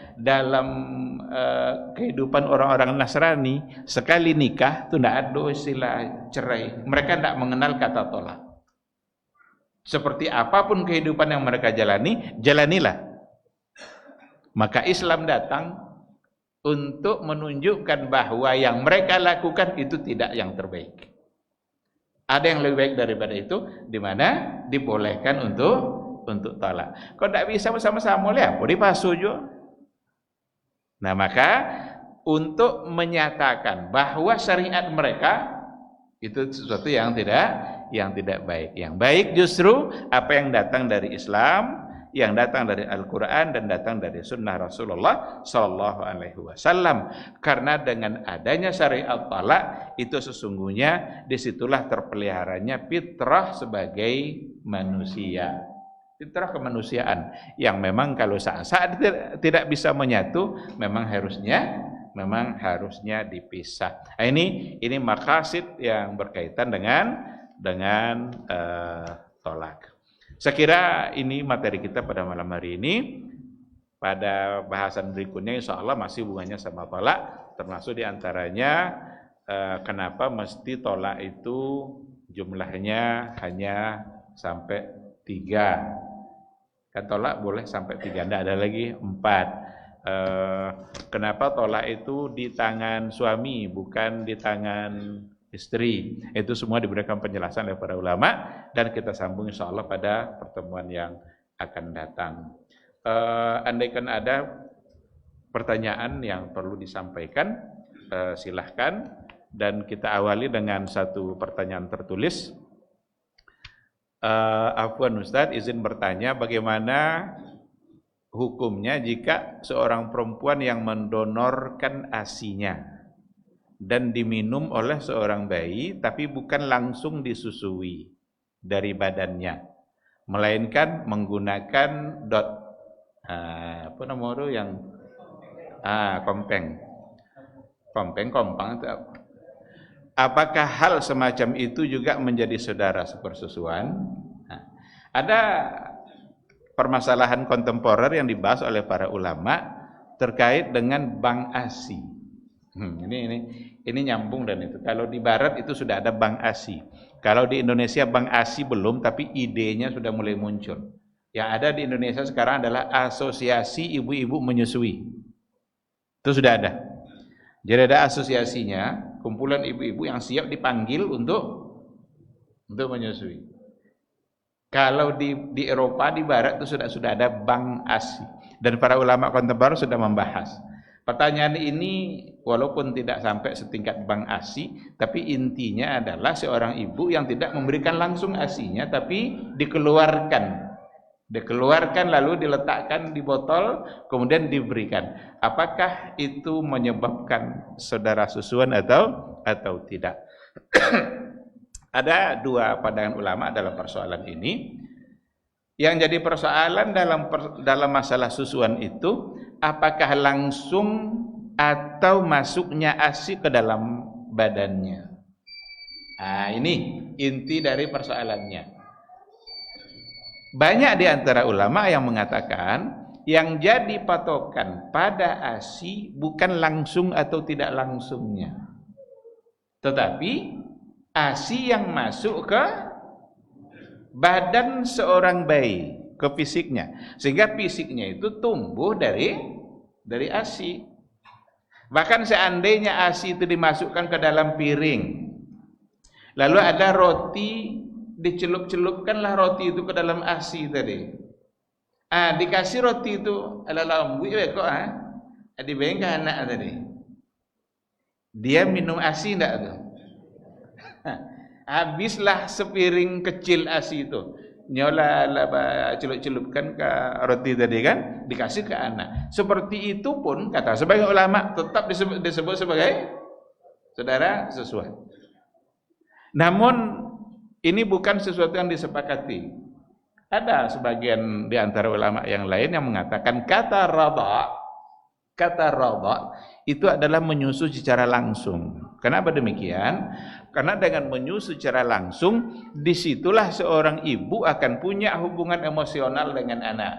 kehidupan orang-orang Nasrani, sekali nikah itu tidak ada istilah cerai. Mereka tidak mengenal kata tolak. Seperti apapun kehidupan yang mereka jalanilah. Maka Islam datang untuk menunjukkan bahwa yang mereka lakukan itu tidak yang terbaik. Ada yang lebih baik daripada itu, di mana dibolehkan untuk tolak. Kalau tidak bisa bersama-sama, lihat, boleh pasu juga. Nah, maka untuk menyatakan bahwa syariat mereka itu sesuatu yang tidak baik. Yang baik justru apa yang datang dari Islam, yang datang dari Al-Quran dan datang dari Sunnah Rasulullah Sallallahu Alaihi Wasallam. Karena dengan adanya syariat talak itu sesungguhnya disitulah terpeliharanya fitrah sebagai manusia, fitrah kemanusiaan yang memang kalau saat tidak bisa menyatu, memang harusnya dipisah. Nah, ini maqasid yang berkaitan dengan tolak. Saya kira ini materi kita pada malam hari ini. Pada bahasan berikutnya insya Allah masih hubungannya sama tolak, termasuk diantaranya kenapa mesti tolak itu jumlahnya hanya sampai 3. Kan tolak boleh sampai 3, tidak ada lagi 4. Kenapa tolak itu di tangan suami bukan di tangan istri? Itu semua diberikan penjelasan oleh para ulama dan kita sambung insyaallah pada pertemuan yang akan datang. Andaikan ada pertanyaan yang perlu disampaikan, silahkan, dan kita awali dengan satu pertanyaan tertulis. Afwan Ustadz, izin bertanya, bagaimana hukumnya jika seorang perempuan yang mendonorkan ASI-nya dan diminum oleh seorang bayi, tapi bukan langsung disusui dari badannya, melainkan menggunakan kompang itu apa? apakah hal semacam itu juga menjadi saudara sepersusuan? Nah, ada permasalahan kontemporer yang dibahas oleh para ulama terkait dengan bank ASI. Ini nyambung dan itu. Kalau di Barat itu sudah ada bank ASI. Kalau di Indonesia bank ASI belum, tapi idenya sudah mulai muncul. Yang ada di Indonesia sekarang adalah Asosiasi Ibu-Ibu Menyusui. Itu sudah ada. Jadi ada asosiasinya, kumpulan ibu-ibu yang siap dipanggil untuk menyusui. Kalau di Eropa, di Barat itu sudah ada bank ASI. Dan para ulama kontemporer sudah membahas. Pertanyaan ini walaupun tidak sampai setingkat bank ASI, tapi intinya adalah seorang ibu yang tidak memberikan langsung ASI-nya, tapi dikeluarkan lalu diletakkan di botol kemudian diberikan. Apakah itu menyebabkan saudara susuan atau tidak? Ada dua pandangan ulama dalam persoalan ini. Yang jadi persoalan dalam masalah susuan itu, apakah langsung atau masuknya ASI ke dalam badannya. Nah, ini inti dari persoalannya. Banyak di antara ulama yang mengatakan yang jadi patokan pada ASI bukan langsung atau tidak langsungnya, tetapi ASI yang masuk ke badan seorang bayi, ke fisiknya, sehingga fisiknya itu tumbuh dari ASI. Bahkan seandainya ASI itu dimasukkan ke dalam piring, lalu ada roti, dicelup-celupkanlah roti itu ke dalam ASI tadi. Dikasih roti itu ala lambu kok dibengkah anak tadi. Dia minum ASI enggak tuh? Habislah sepiring kecil ASI itu. Nyola celup-celupkan ke roti tadi kan, dikasih ke anak. Seperti itu pun kata sebagian ulama tetap disebut sebagai saudara susuan. Namun ini bukan sesuatu yang disepakati. Ada sebagian di antara ulama yang lain yang mengatakan kata radha itu adalah menyusu secara langsung. Kenapa demikian? Karena dengan menyusu secara langsung, disitulah seorang ibu akan punya hubungan emosional dengan anak.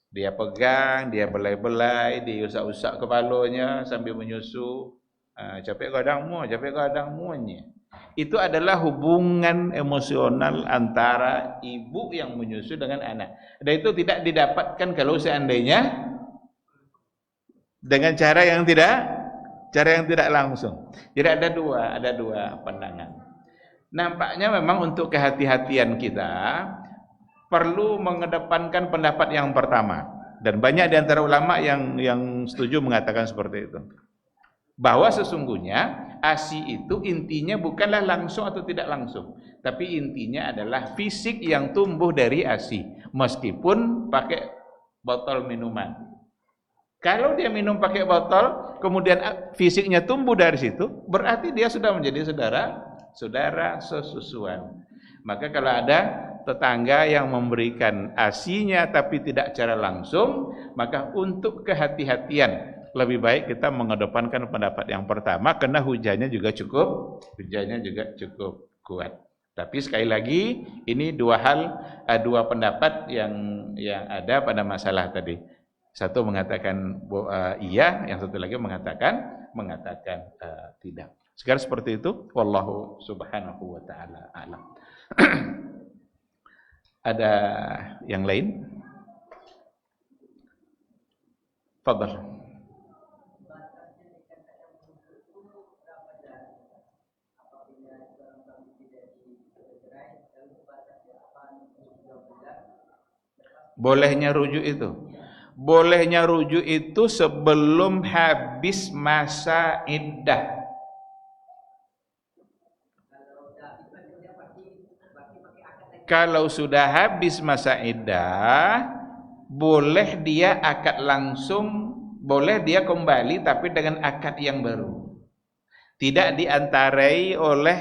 Dia pegang, dia belai-belai, dia usap-usap kepalanya sambil menyusu. Capek kadangmu. Itu adalah hubungan emosional antara ibu yang menyusu dengan anak. Dan itu tidak didapatkan kalau seandainya dengan cara yang tidak langsung. Jadi ada dua pandangan. Nampaknya memang untuk kehati-hatian kita perlu mengedepankan pendapat yang pertama. Dan banyak di antara ulama yang setuju mengatakan seperti itu. Bahwa sesungguhnya ASI itu intinya bukanlah langsung atau tidak langsung, tapi intinya adalah fisik yang tumbuh dari ASI, meskipun pakai botol minuman. Kalau dia minum pakai botol, kemudian fisiknya tumbuh dari situ, berarti dia sudah menjadi saudara sesusuan. Maka kalau ada tetangga yang memberikan ASI-nya tapi tidak secara langsung, maka untuk kehati-hatian lebih baik kita mengedepankan pendapat yang pertama karena hujahnya juga cukup kuat. Tapi sekali lagi ini dua pendapat yang ada pada masalah tadi. Satu mengatakan iya, yang satu lagi mengatakan tidak. Sekarang seperti itu, wallahu subhanahu wa ta'ala a'lam. Ada yang lain? Fadhal. Bolehnya rujuk itu sebelum habis masa iddah. Kalau sudah habis masa iddah, boleh dia akad langsung, boleh dia kembali tapi dengan akad yang baru. Tidak diantarai oleh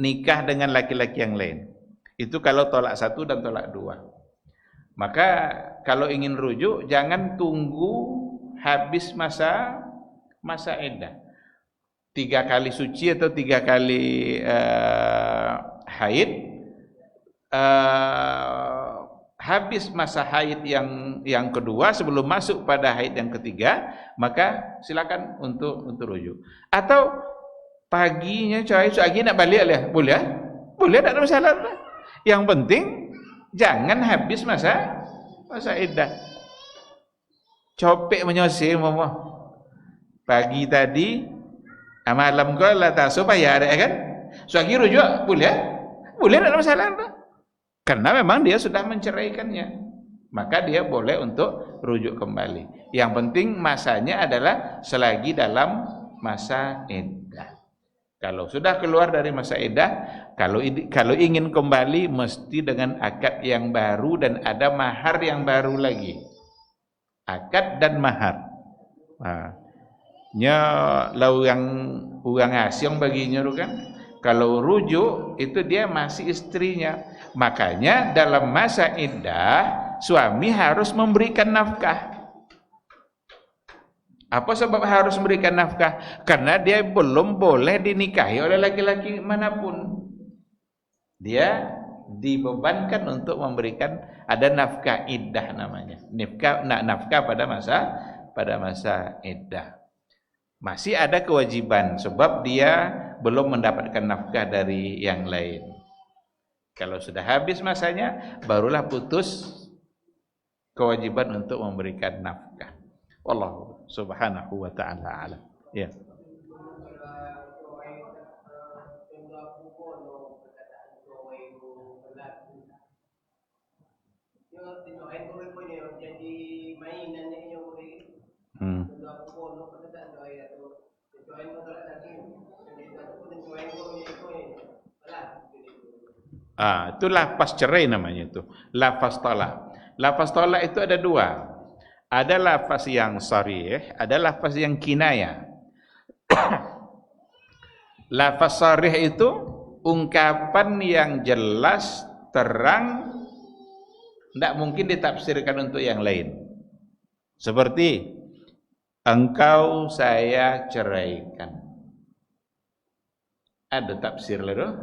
nikah dengan laki-laki yang lain. Itu kalau tolak satu dan tolak dua. Maka kalau ingin rujuk jangan tunggu habis masa iddah. 3 kali suci atau 3 kali haid, habis masa haid yang kedua sebelum masuk pada haid yang ketiga, maka silakan untuk rujuk. Atau paginya pagi nak balik lah, boleh? Boleh, tak ada masalah. Yang penting jangan habis masa iddah. Copek menyosir mama. Pagi tadi, malam kau lah tak supaya ada kan? Pagi rujuk boleh? Boleh, tak ada masalah. Karena memang dia sudah menceraikannya, maka dia boleh untuk rujuk kembali. Yang penting masanya adalah selagi dalam masa iddah. Kalau sudah keluar dari masa iddah, kalau ingin kembali mesti dengan akad yang baru dan ada mahar yang baru lagi. Akad dan mahar. Nya lau yang orang asing baginya tu kan, kalau rujuk itu dia masih istrinya. Makanya dalam masa iddah suami harus memberikan nafkah. Apa sebab harus memberikan nafkah? Karena dia belum boleh dinikahi oleh laki-laki manapun. Dia dibebankan untuk memberikan, ada nafkah iddah namanya. Nafkah pada masa iddah. Masih ada kewajiban sebab dia belum mendapatkan nafkah dari yang lain. Kalau sudah habis masanya, barulah putus kewajiban untuk memberikan nafkah. Wallahu subhanahu wa ta'ala alam. Ya. Itu lafaz cerai namanya itu. Lafaz talak. Lafaz talak itu ada dua. Ada lafaz yang sharih, ada lafaz yang kinayah. Lafaz sharih itu ungkapan yang jelas, terang, tidak mungkin ditafsirkan untuk yang lain. Seperti engkau saya ceraikan. Ada tafsir lah.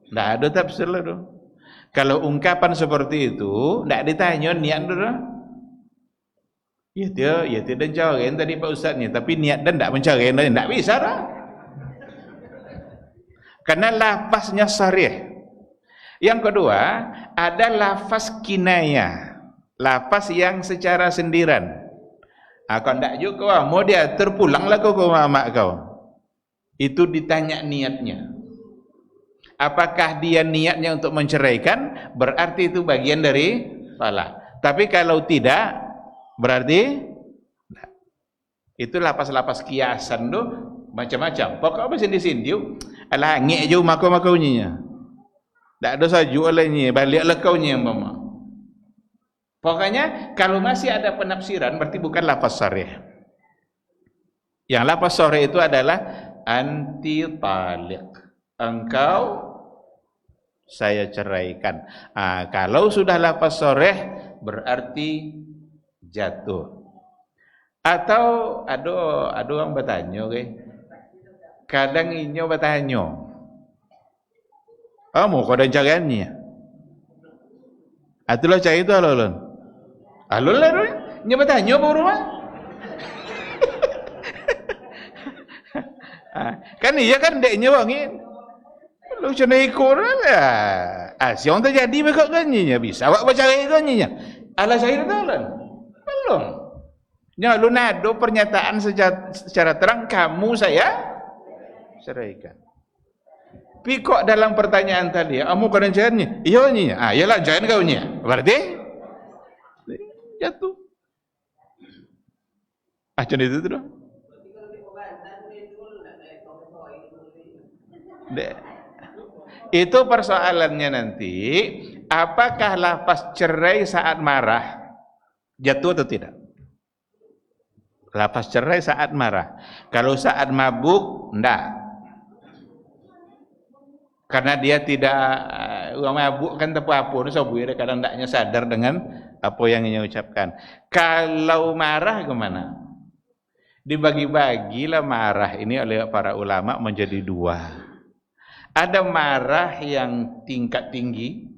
Tidak ada tafsir lah tu. Kalau ungkapan seperti itu, tidak ditanya niat tu. Ya dia dan cari tadi Pak Ustaz ni, tapi niat dan tidak mencari, tidak bisa dah. Karena lafaznya sharih. Yang kedua, ada lafaz kinayah, lafaz yang secara sendiran. Kau tidak juga, mau dia terpulanglah kau ke mak kau. Itu ditanya niatnya. Apakah dia niatnya untuk menceraikan? Berarti itu bagian dari talak. Tapi kalau tidak, berarti itu lapas-lapas kiasan tu macam-macam. Pokok apa sindi-sindi, alah ngek je makau-makaunya. Tak ada saju olehnya, baliklah kaunya mama. Pokoknya kalau masih ada penafsiran berarti bukan lafaz sharih. Yang lafaz sharih itu adalah anti taliq. Engkau saya ceraikan. Kalau sudah lafaz sharih berarti jatuh. Atau ada orang bertanya, kadang inyo bertanya, mau kau dan caranya? Itulah cara itu alun. Alun lah, inyo bertanya baru mah. Kan iya kan deknya bangin. Lu cina ikut lah. Siang terjadi mereka ganyinya bisa. Awak baca ganyinya. Alah saya itu alun. Belum. Ya, lu nado pernyataan secara terang kamu saya ceraikan. Tapi kok dalam pertanyaan tadi, kamu kadang caranya? Iya nyinya. Iyalah jangan kau nya. Berarti jatuh. Macam itu tu. Itu persoalannya nanti, apakah lafaz cerai saat marah jatuh atau tidak? Lafaz cerai saat marah. Kalau saat mabuk, enggak. Karena dia tidak, orang mabuk kan apa-apa, dia kadang tidaknya sadar dengan apa yang dia ucapkan. Kalau marah kemana? Dibagi-bagilah marah ini oleh para ulama menjadi dua. Ada marah yang tingkat tinggi,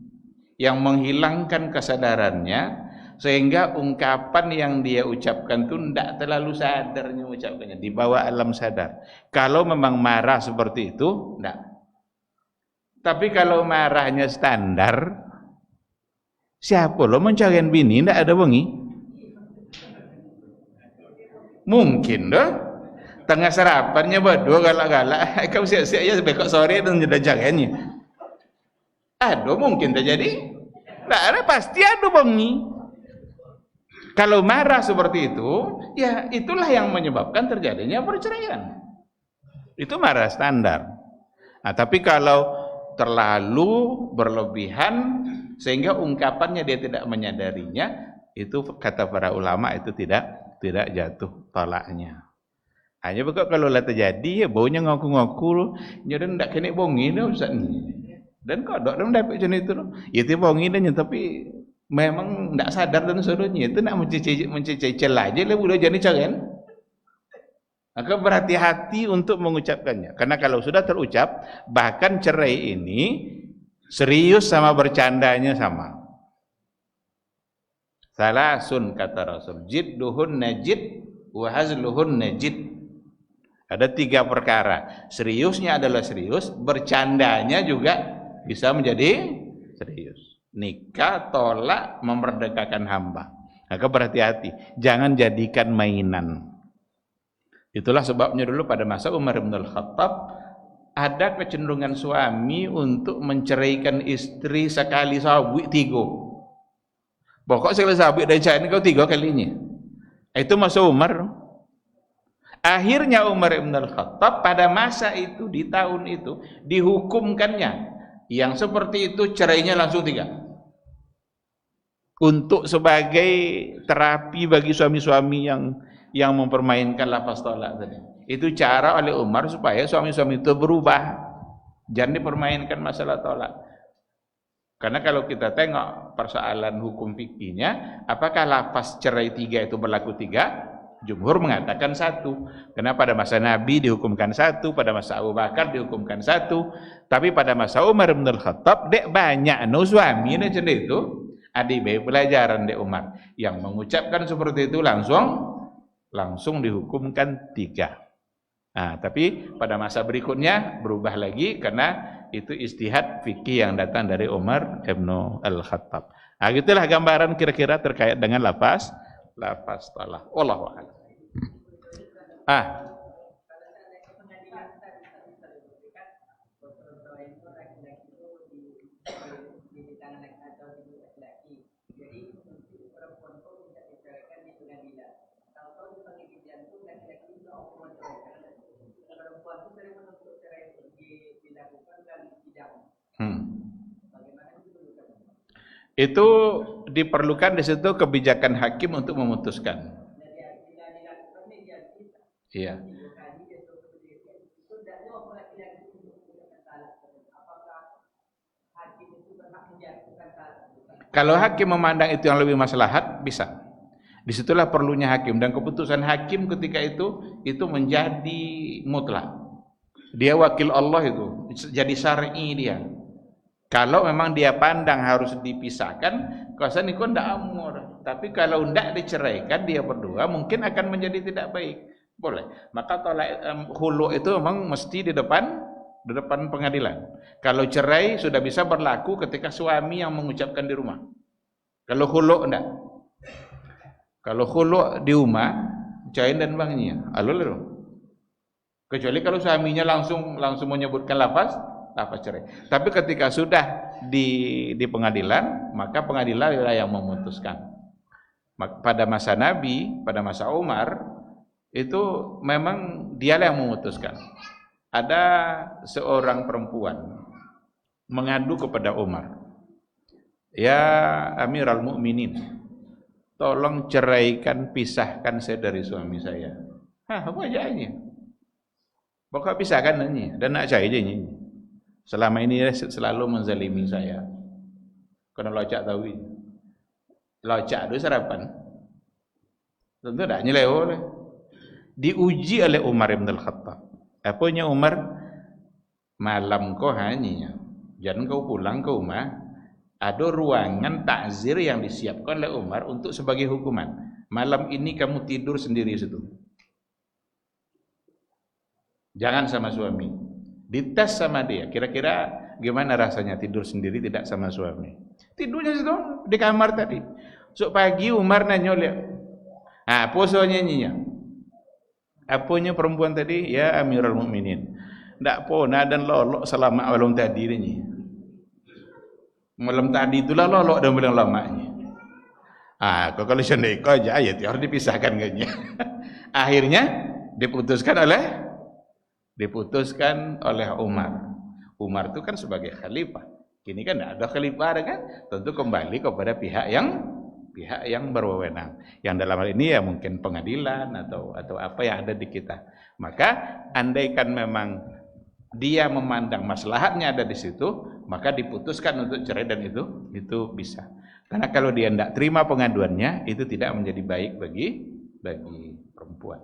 yang menghilangkan kesadarannya, sehingga ungkapan yang dia ucapkan itu tidak terlalu sadarnya ucapkannya, di bawah alam sadar. Kalau memang marah seperti itu, tidak. Tapi kalau marahnya standar, siapa lo mencarian bini, tidak ada wengi? Mungkin doh. Tengah sarapannya berdua galak-galak, kau siap-siap ya besok sore dan sudah jaganya. Aduh, mungkin terjadi. Tak ada, pasti ada bengi. Kalau marah seperti itu, ya itulah yang menyebabkan terjadinya perceraian. Itu marah standar. Nah, tapi kalau terlalu berlebihan sehingga ungkapannya dia tidak menyadarinya, itu kata para ulama itu tidak jatuh talaknya. Hanya begitu kalau lah terjadi, ya baunya ngaku-ngaku, jadi ndak kena bongi dah Ustaz ni. Dan kodok dah mendapat macam itu. Itu bongi dah, tapi memang ndak sadar dan sebagainya. Itu nak mencecil aja lah boleh jadi carian. Maka berhati-hati untuk mengucapkannya. Karena kalau sudah terucap, bahkan cerai ini serius sama bercandanya sama. Salasun kata Rasul, jidduhun najid wa hazluhun najid. Ada 3 perkara. Seriusnya adalah serius, bercandanya juga bisa menjadi serius. Nikah, tolak, memerdekakan hamba. Maka berhati-hati, jangan jadikan mainan. Itulah sebabnya dulu pada masa Umar bin Al-Khattab ada kecenderungan suami untuk menceraikan istri sekali sabik 3. Pokok sekali sabik dan cari kau 3 kalinya. Itu masa Umar. Akhirnya Umar bin Al-Khattab pada masa itu, di tahun itu, dihukumkannya yang seperti itu cerainya langsung 3. Untuk sebagai terapi bagi suami-suami yang mempermainkan lafaz tolak tadi. Itu cara oleh Umar supaya suami-suami itu berubah. Jangan dipermainkan masalah tolak. Karena kalau kita tengok persoalan hukum fikihnya, apakah lafaz cerai 3 itu berlaku 3? Jumhur mengatakan 1. Karena pada masa Nabi dihukumkan 1, pada masa Abu Bakar dihukumkan 1, tapi pada masa Umar bin Al-Khattab dek banyak suami macam itu. Adik pelajaran dek Umar yang mengucapkan seperti itu langsung dihukumkan 3. Nah, tapi pada masa berikutnya berubah lagi karena itu istihad fikih yang datang dari Umar bin Al-Khattab. Nah, gitulah gambaran kira-kira terkait dengan lafaz talak. Wallahu a'lam. Itu diperlukan di situ kebijakan hakim untuk memutuskan. Iya. Kalau hakim memandang itu yang lebih maslahat, bisa. Disitulah perlunya hakim, dan keputusan hakim ketika itu menjadi mutlak. Dia wakil Allah, itu jadi syar'i dia. Kalau memang dia pandang harus dipisahkan, kawasan itu tidak amur. Tapi kalau tidak diceraikan dia berdua, mungkin akan menjadi tidak baik. Boleh. Maka tolak hulu itu memang mesti di depan pengadilan. Kalau cerai sudah bisa berlaku ketika suami yang mengucapkan di rumah. Kalau hulu tidak. Kalau hulu di rumah, cain dan bangnya, alul. Kecuali kalau suaminya langsung menyebutkan lafaz cerai. Tapi ketika sudah di pengadilan, maka pengadilan adalah yang memutuskan. Pada masa Nabi, pada masa Umar, itu memang dialah yang memutuskan. Ada seorang perempuan mengadu kepada Umar, "Ya Amirul Mukminin, tolong ceraikan, pisahkan saya dari suami saya." Apa ajaannya? Pokok pisahkan ini dan nak cari je ini. Selama ini dia selalu menzalimi saya. Kena locak tahu ini. Locak itu sarapan. Tentu tak nyeleo. diuji oleh Umar bin Al-Khattab. Apanya Umar? Malam kau hanya, jangan kau pulang ke rumah. Ada ruangan takzir yang disiapkan oleh Umar untuk sebagai hukuman. Malam ini kamu tidur sendiri situ. Jangan sama suami. Dites sama dia. Kira-kira gimana rasanya tidur sendiri tidak sama suami? Tidurnya situ di kamar tadi. So pagi Umar nanya lihat. Apa soalnya nyinya? Apanya perempuan tadi? Ya Amirul Mukminin. Ndak pona dan lolok selama malam tadi ni. Malam tadi itulah lolok dan malam lamanya. Kalau sendiri aja ya harus dipisahkan kayaknya. Akhirnya diputuskan oleh Umar. Umar itu kan sebagai khalifah. Kini kan tidak ada khalifah kan? Tentu kembali kepada pihak yang berwenang. Yang dalam hal ini ya mungkin pengadilan atau apa yang ada di kita. Maka andaikan memang dia memandang maslahatnya ada di situ, maka diputuskan untuk cerai dan itu bisa. Karena kalau dia tidak terima pengaduannya, itu tidak menjadi baik bagi perempuan.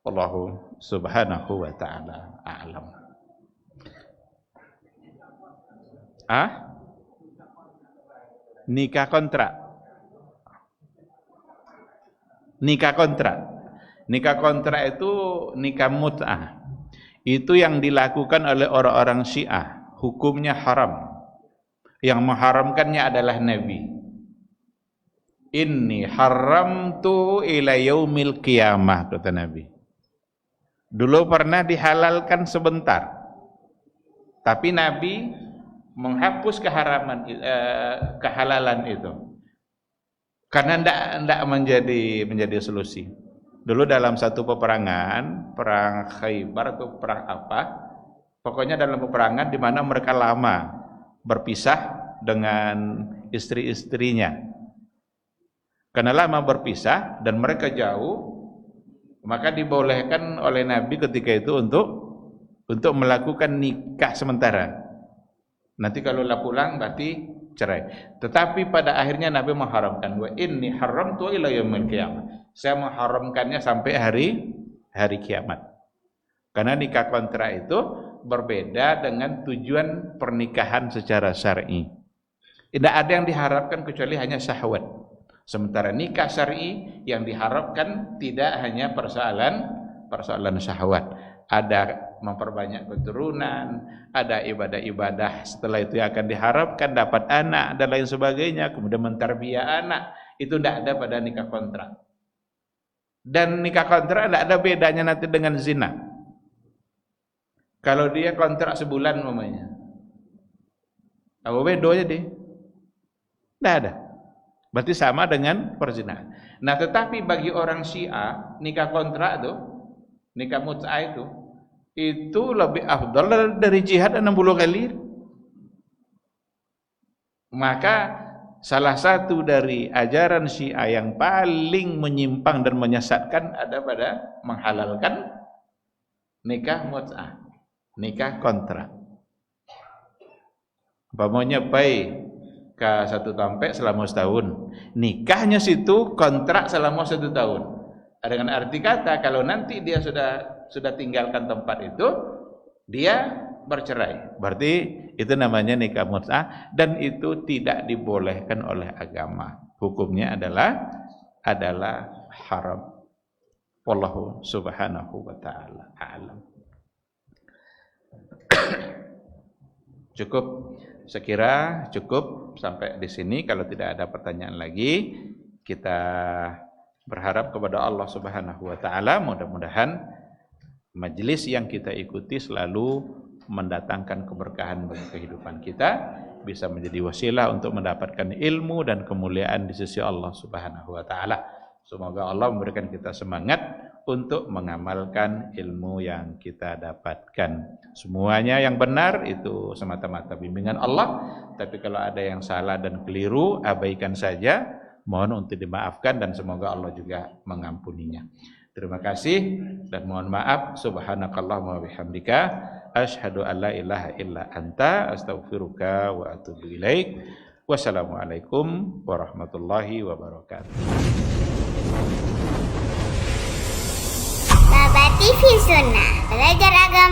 Allahu subhanahu wa ta'ala a'lam. Nikah kontrak. Nikah kontrak itu nikah mut'ah. Itu yang dilakukan oleh orang-orang Syiah. Hukumnya haram. Yang mengharamkannya adalah Nabi. Inni haramtu ila yaumil qiyamah, kata Nabi. Dulu pernah dihalalkan sebentar. Tapi Nabi menghapus kehalalan itu. Karena tidak menjadi solusi. Dulu dalam satu peperangan, perang Khaybar atau perang apa, pokoknya dalam peperangan di mana mereka lama berpisah dengan istri-istrinya. Karena lama berpisah dan mereka jauh, maka dibolehkan oleh Nabi ketika itu untuk melakukan nikah sementara. Nanti kalau lah pulang berarti cerai. Tetapi pada akhirnya Nabi mengharamkan, wa inni haramtu ila yaumil qiyamah. Saya mengharamkannya sampai hari kiamat. Karena nikah kontrak itu berbeda dengan tujuan pernikahan secara syar'i. Tidak ada yang diharapkan kecuali hanya syahwat. Sementara nikah syar'i yang diharapkan tidak hanya persoalan syahwat. Ada memperbanyak keturunan, ada ibadah-ibadah setelah itu yang akan diharapkan dapat anak dan lain sebagainya, kemudian mentarbiyah anak. Itu tidak ada pada nikah kontrak. Dan nikah kontrak tidak ada bedanya nanti dengan zina. Kalau dia kontrak sebulan namanya, apa bedanya dia? Tidak ada. Berarti sama dengan perzinahan. Nah, tetapi bagi orang Syiah, nikah kontrak itu, nikah mut'ah itu lebih afdal dari jihad 60 kali. Maka salah satu dari ajaran Syiah yang paling menyimpang dan menyesatkan ada pada menghalalkan nikah mut'ah, nikah kontrak. Umpamanya baik ke satu tampek selama setahun, nikahnya situ kontrak selama 1 tahun. Dengan arti kata kalau nanti dia sudah tinggalkan tempat itu, dia bercerai. Berarti itu namanya nikah mut'ah dan itu tidak dibolehkan oleh agama. Hukumnya adalah haram. Wallahu subhanahu wa ta'ala a'lam. Sekira cukup sampai di sini. Kalau tidak ada pertanyaan lagi, kita berharap kepada Allah Subhanahu wa taala mudah-mudahan majelis yang kita ikuti selalu mendatangkan keberkahan bagi kehidupan kita, bisa menjadi wasilah untuk mendapatkan ilmu dan kemuliaan di sisi Allah Subhanahu wa taala. Semoga Allah memberikan kita semangat untuk mengamalkan ilmu yang kita dapatkan. Semuanya yang benar itu semata-mata bimbingan Allah, tapi kalau ada yang salah dan keliru, abaikan saja, mohon untuk dimaafkan dan semoga Allah juga mengampuninya. Terima kasih dan mohon maaf. Subhanakallahumma wa bihamdika asyhadu an la ilaha illa anta astaghfiruka wa atubu ilaik. Wassalamualaikum warahmatullahi wabarakatuh. TV Sunnah, belajar agama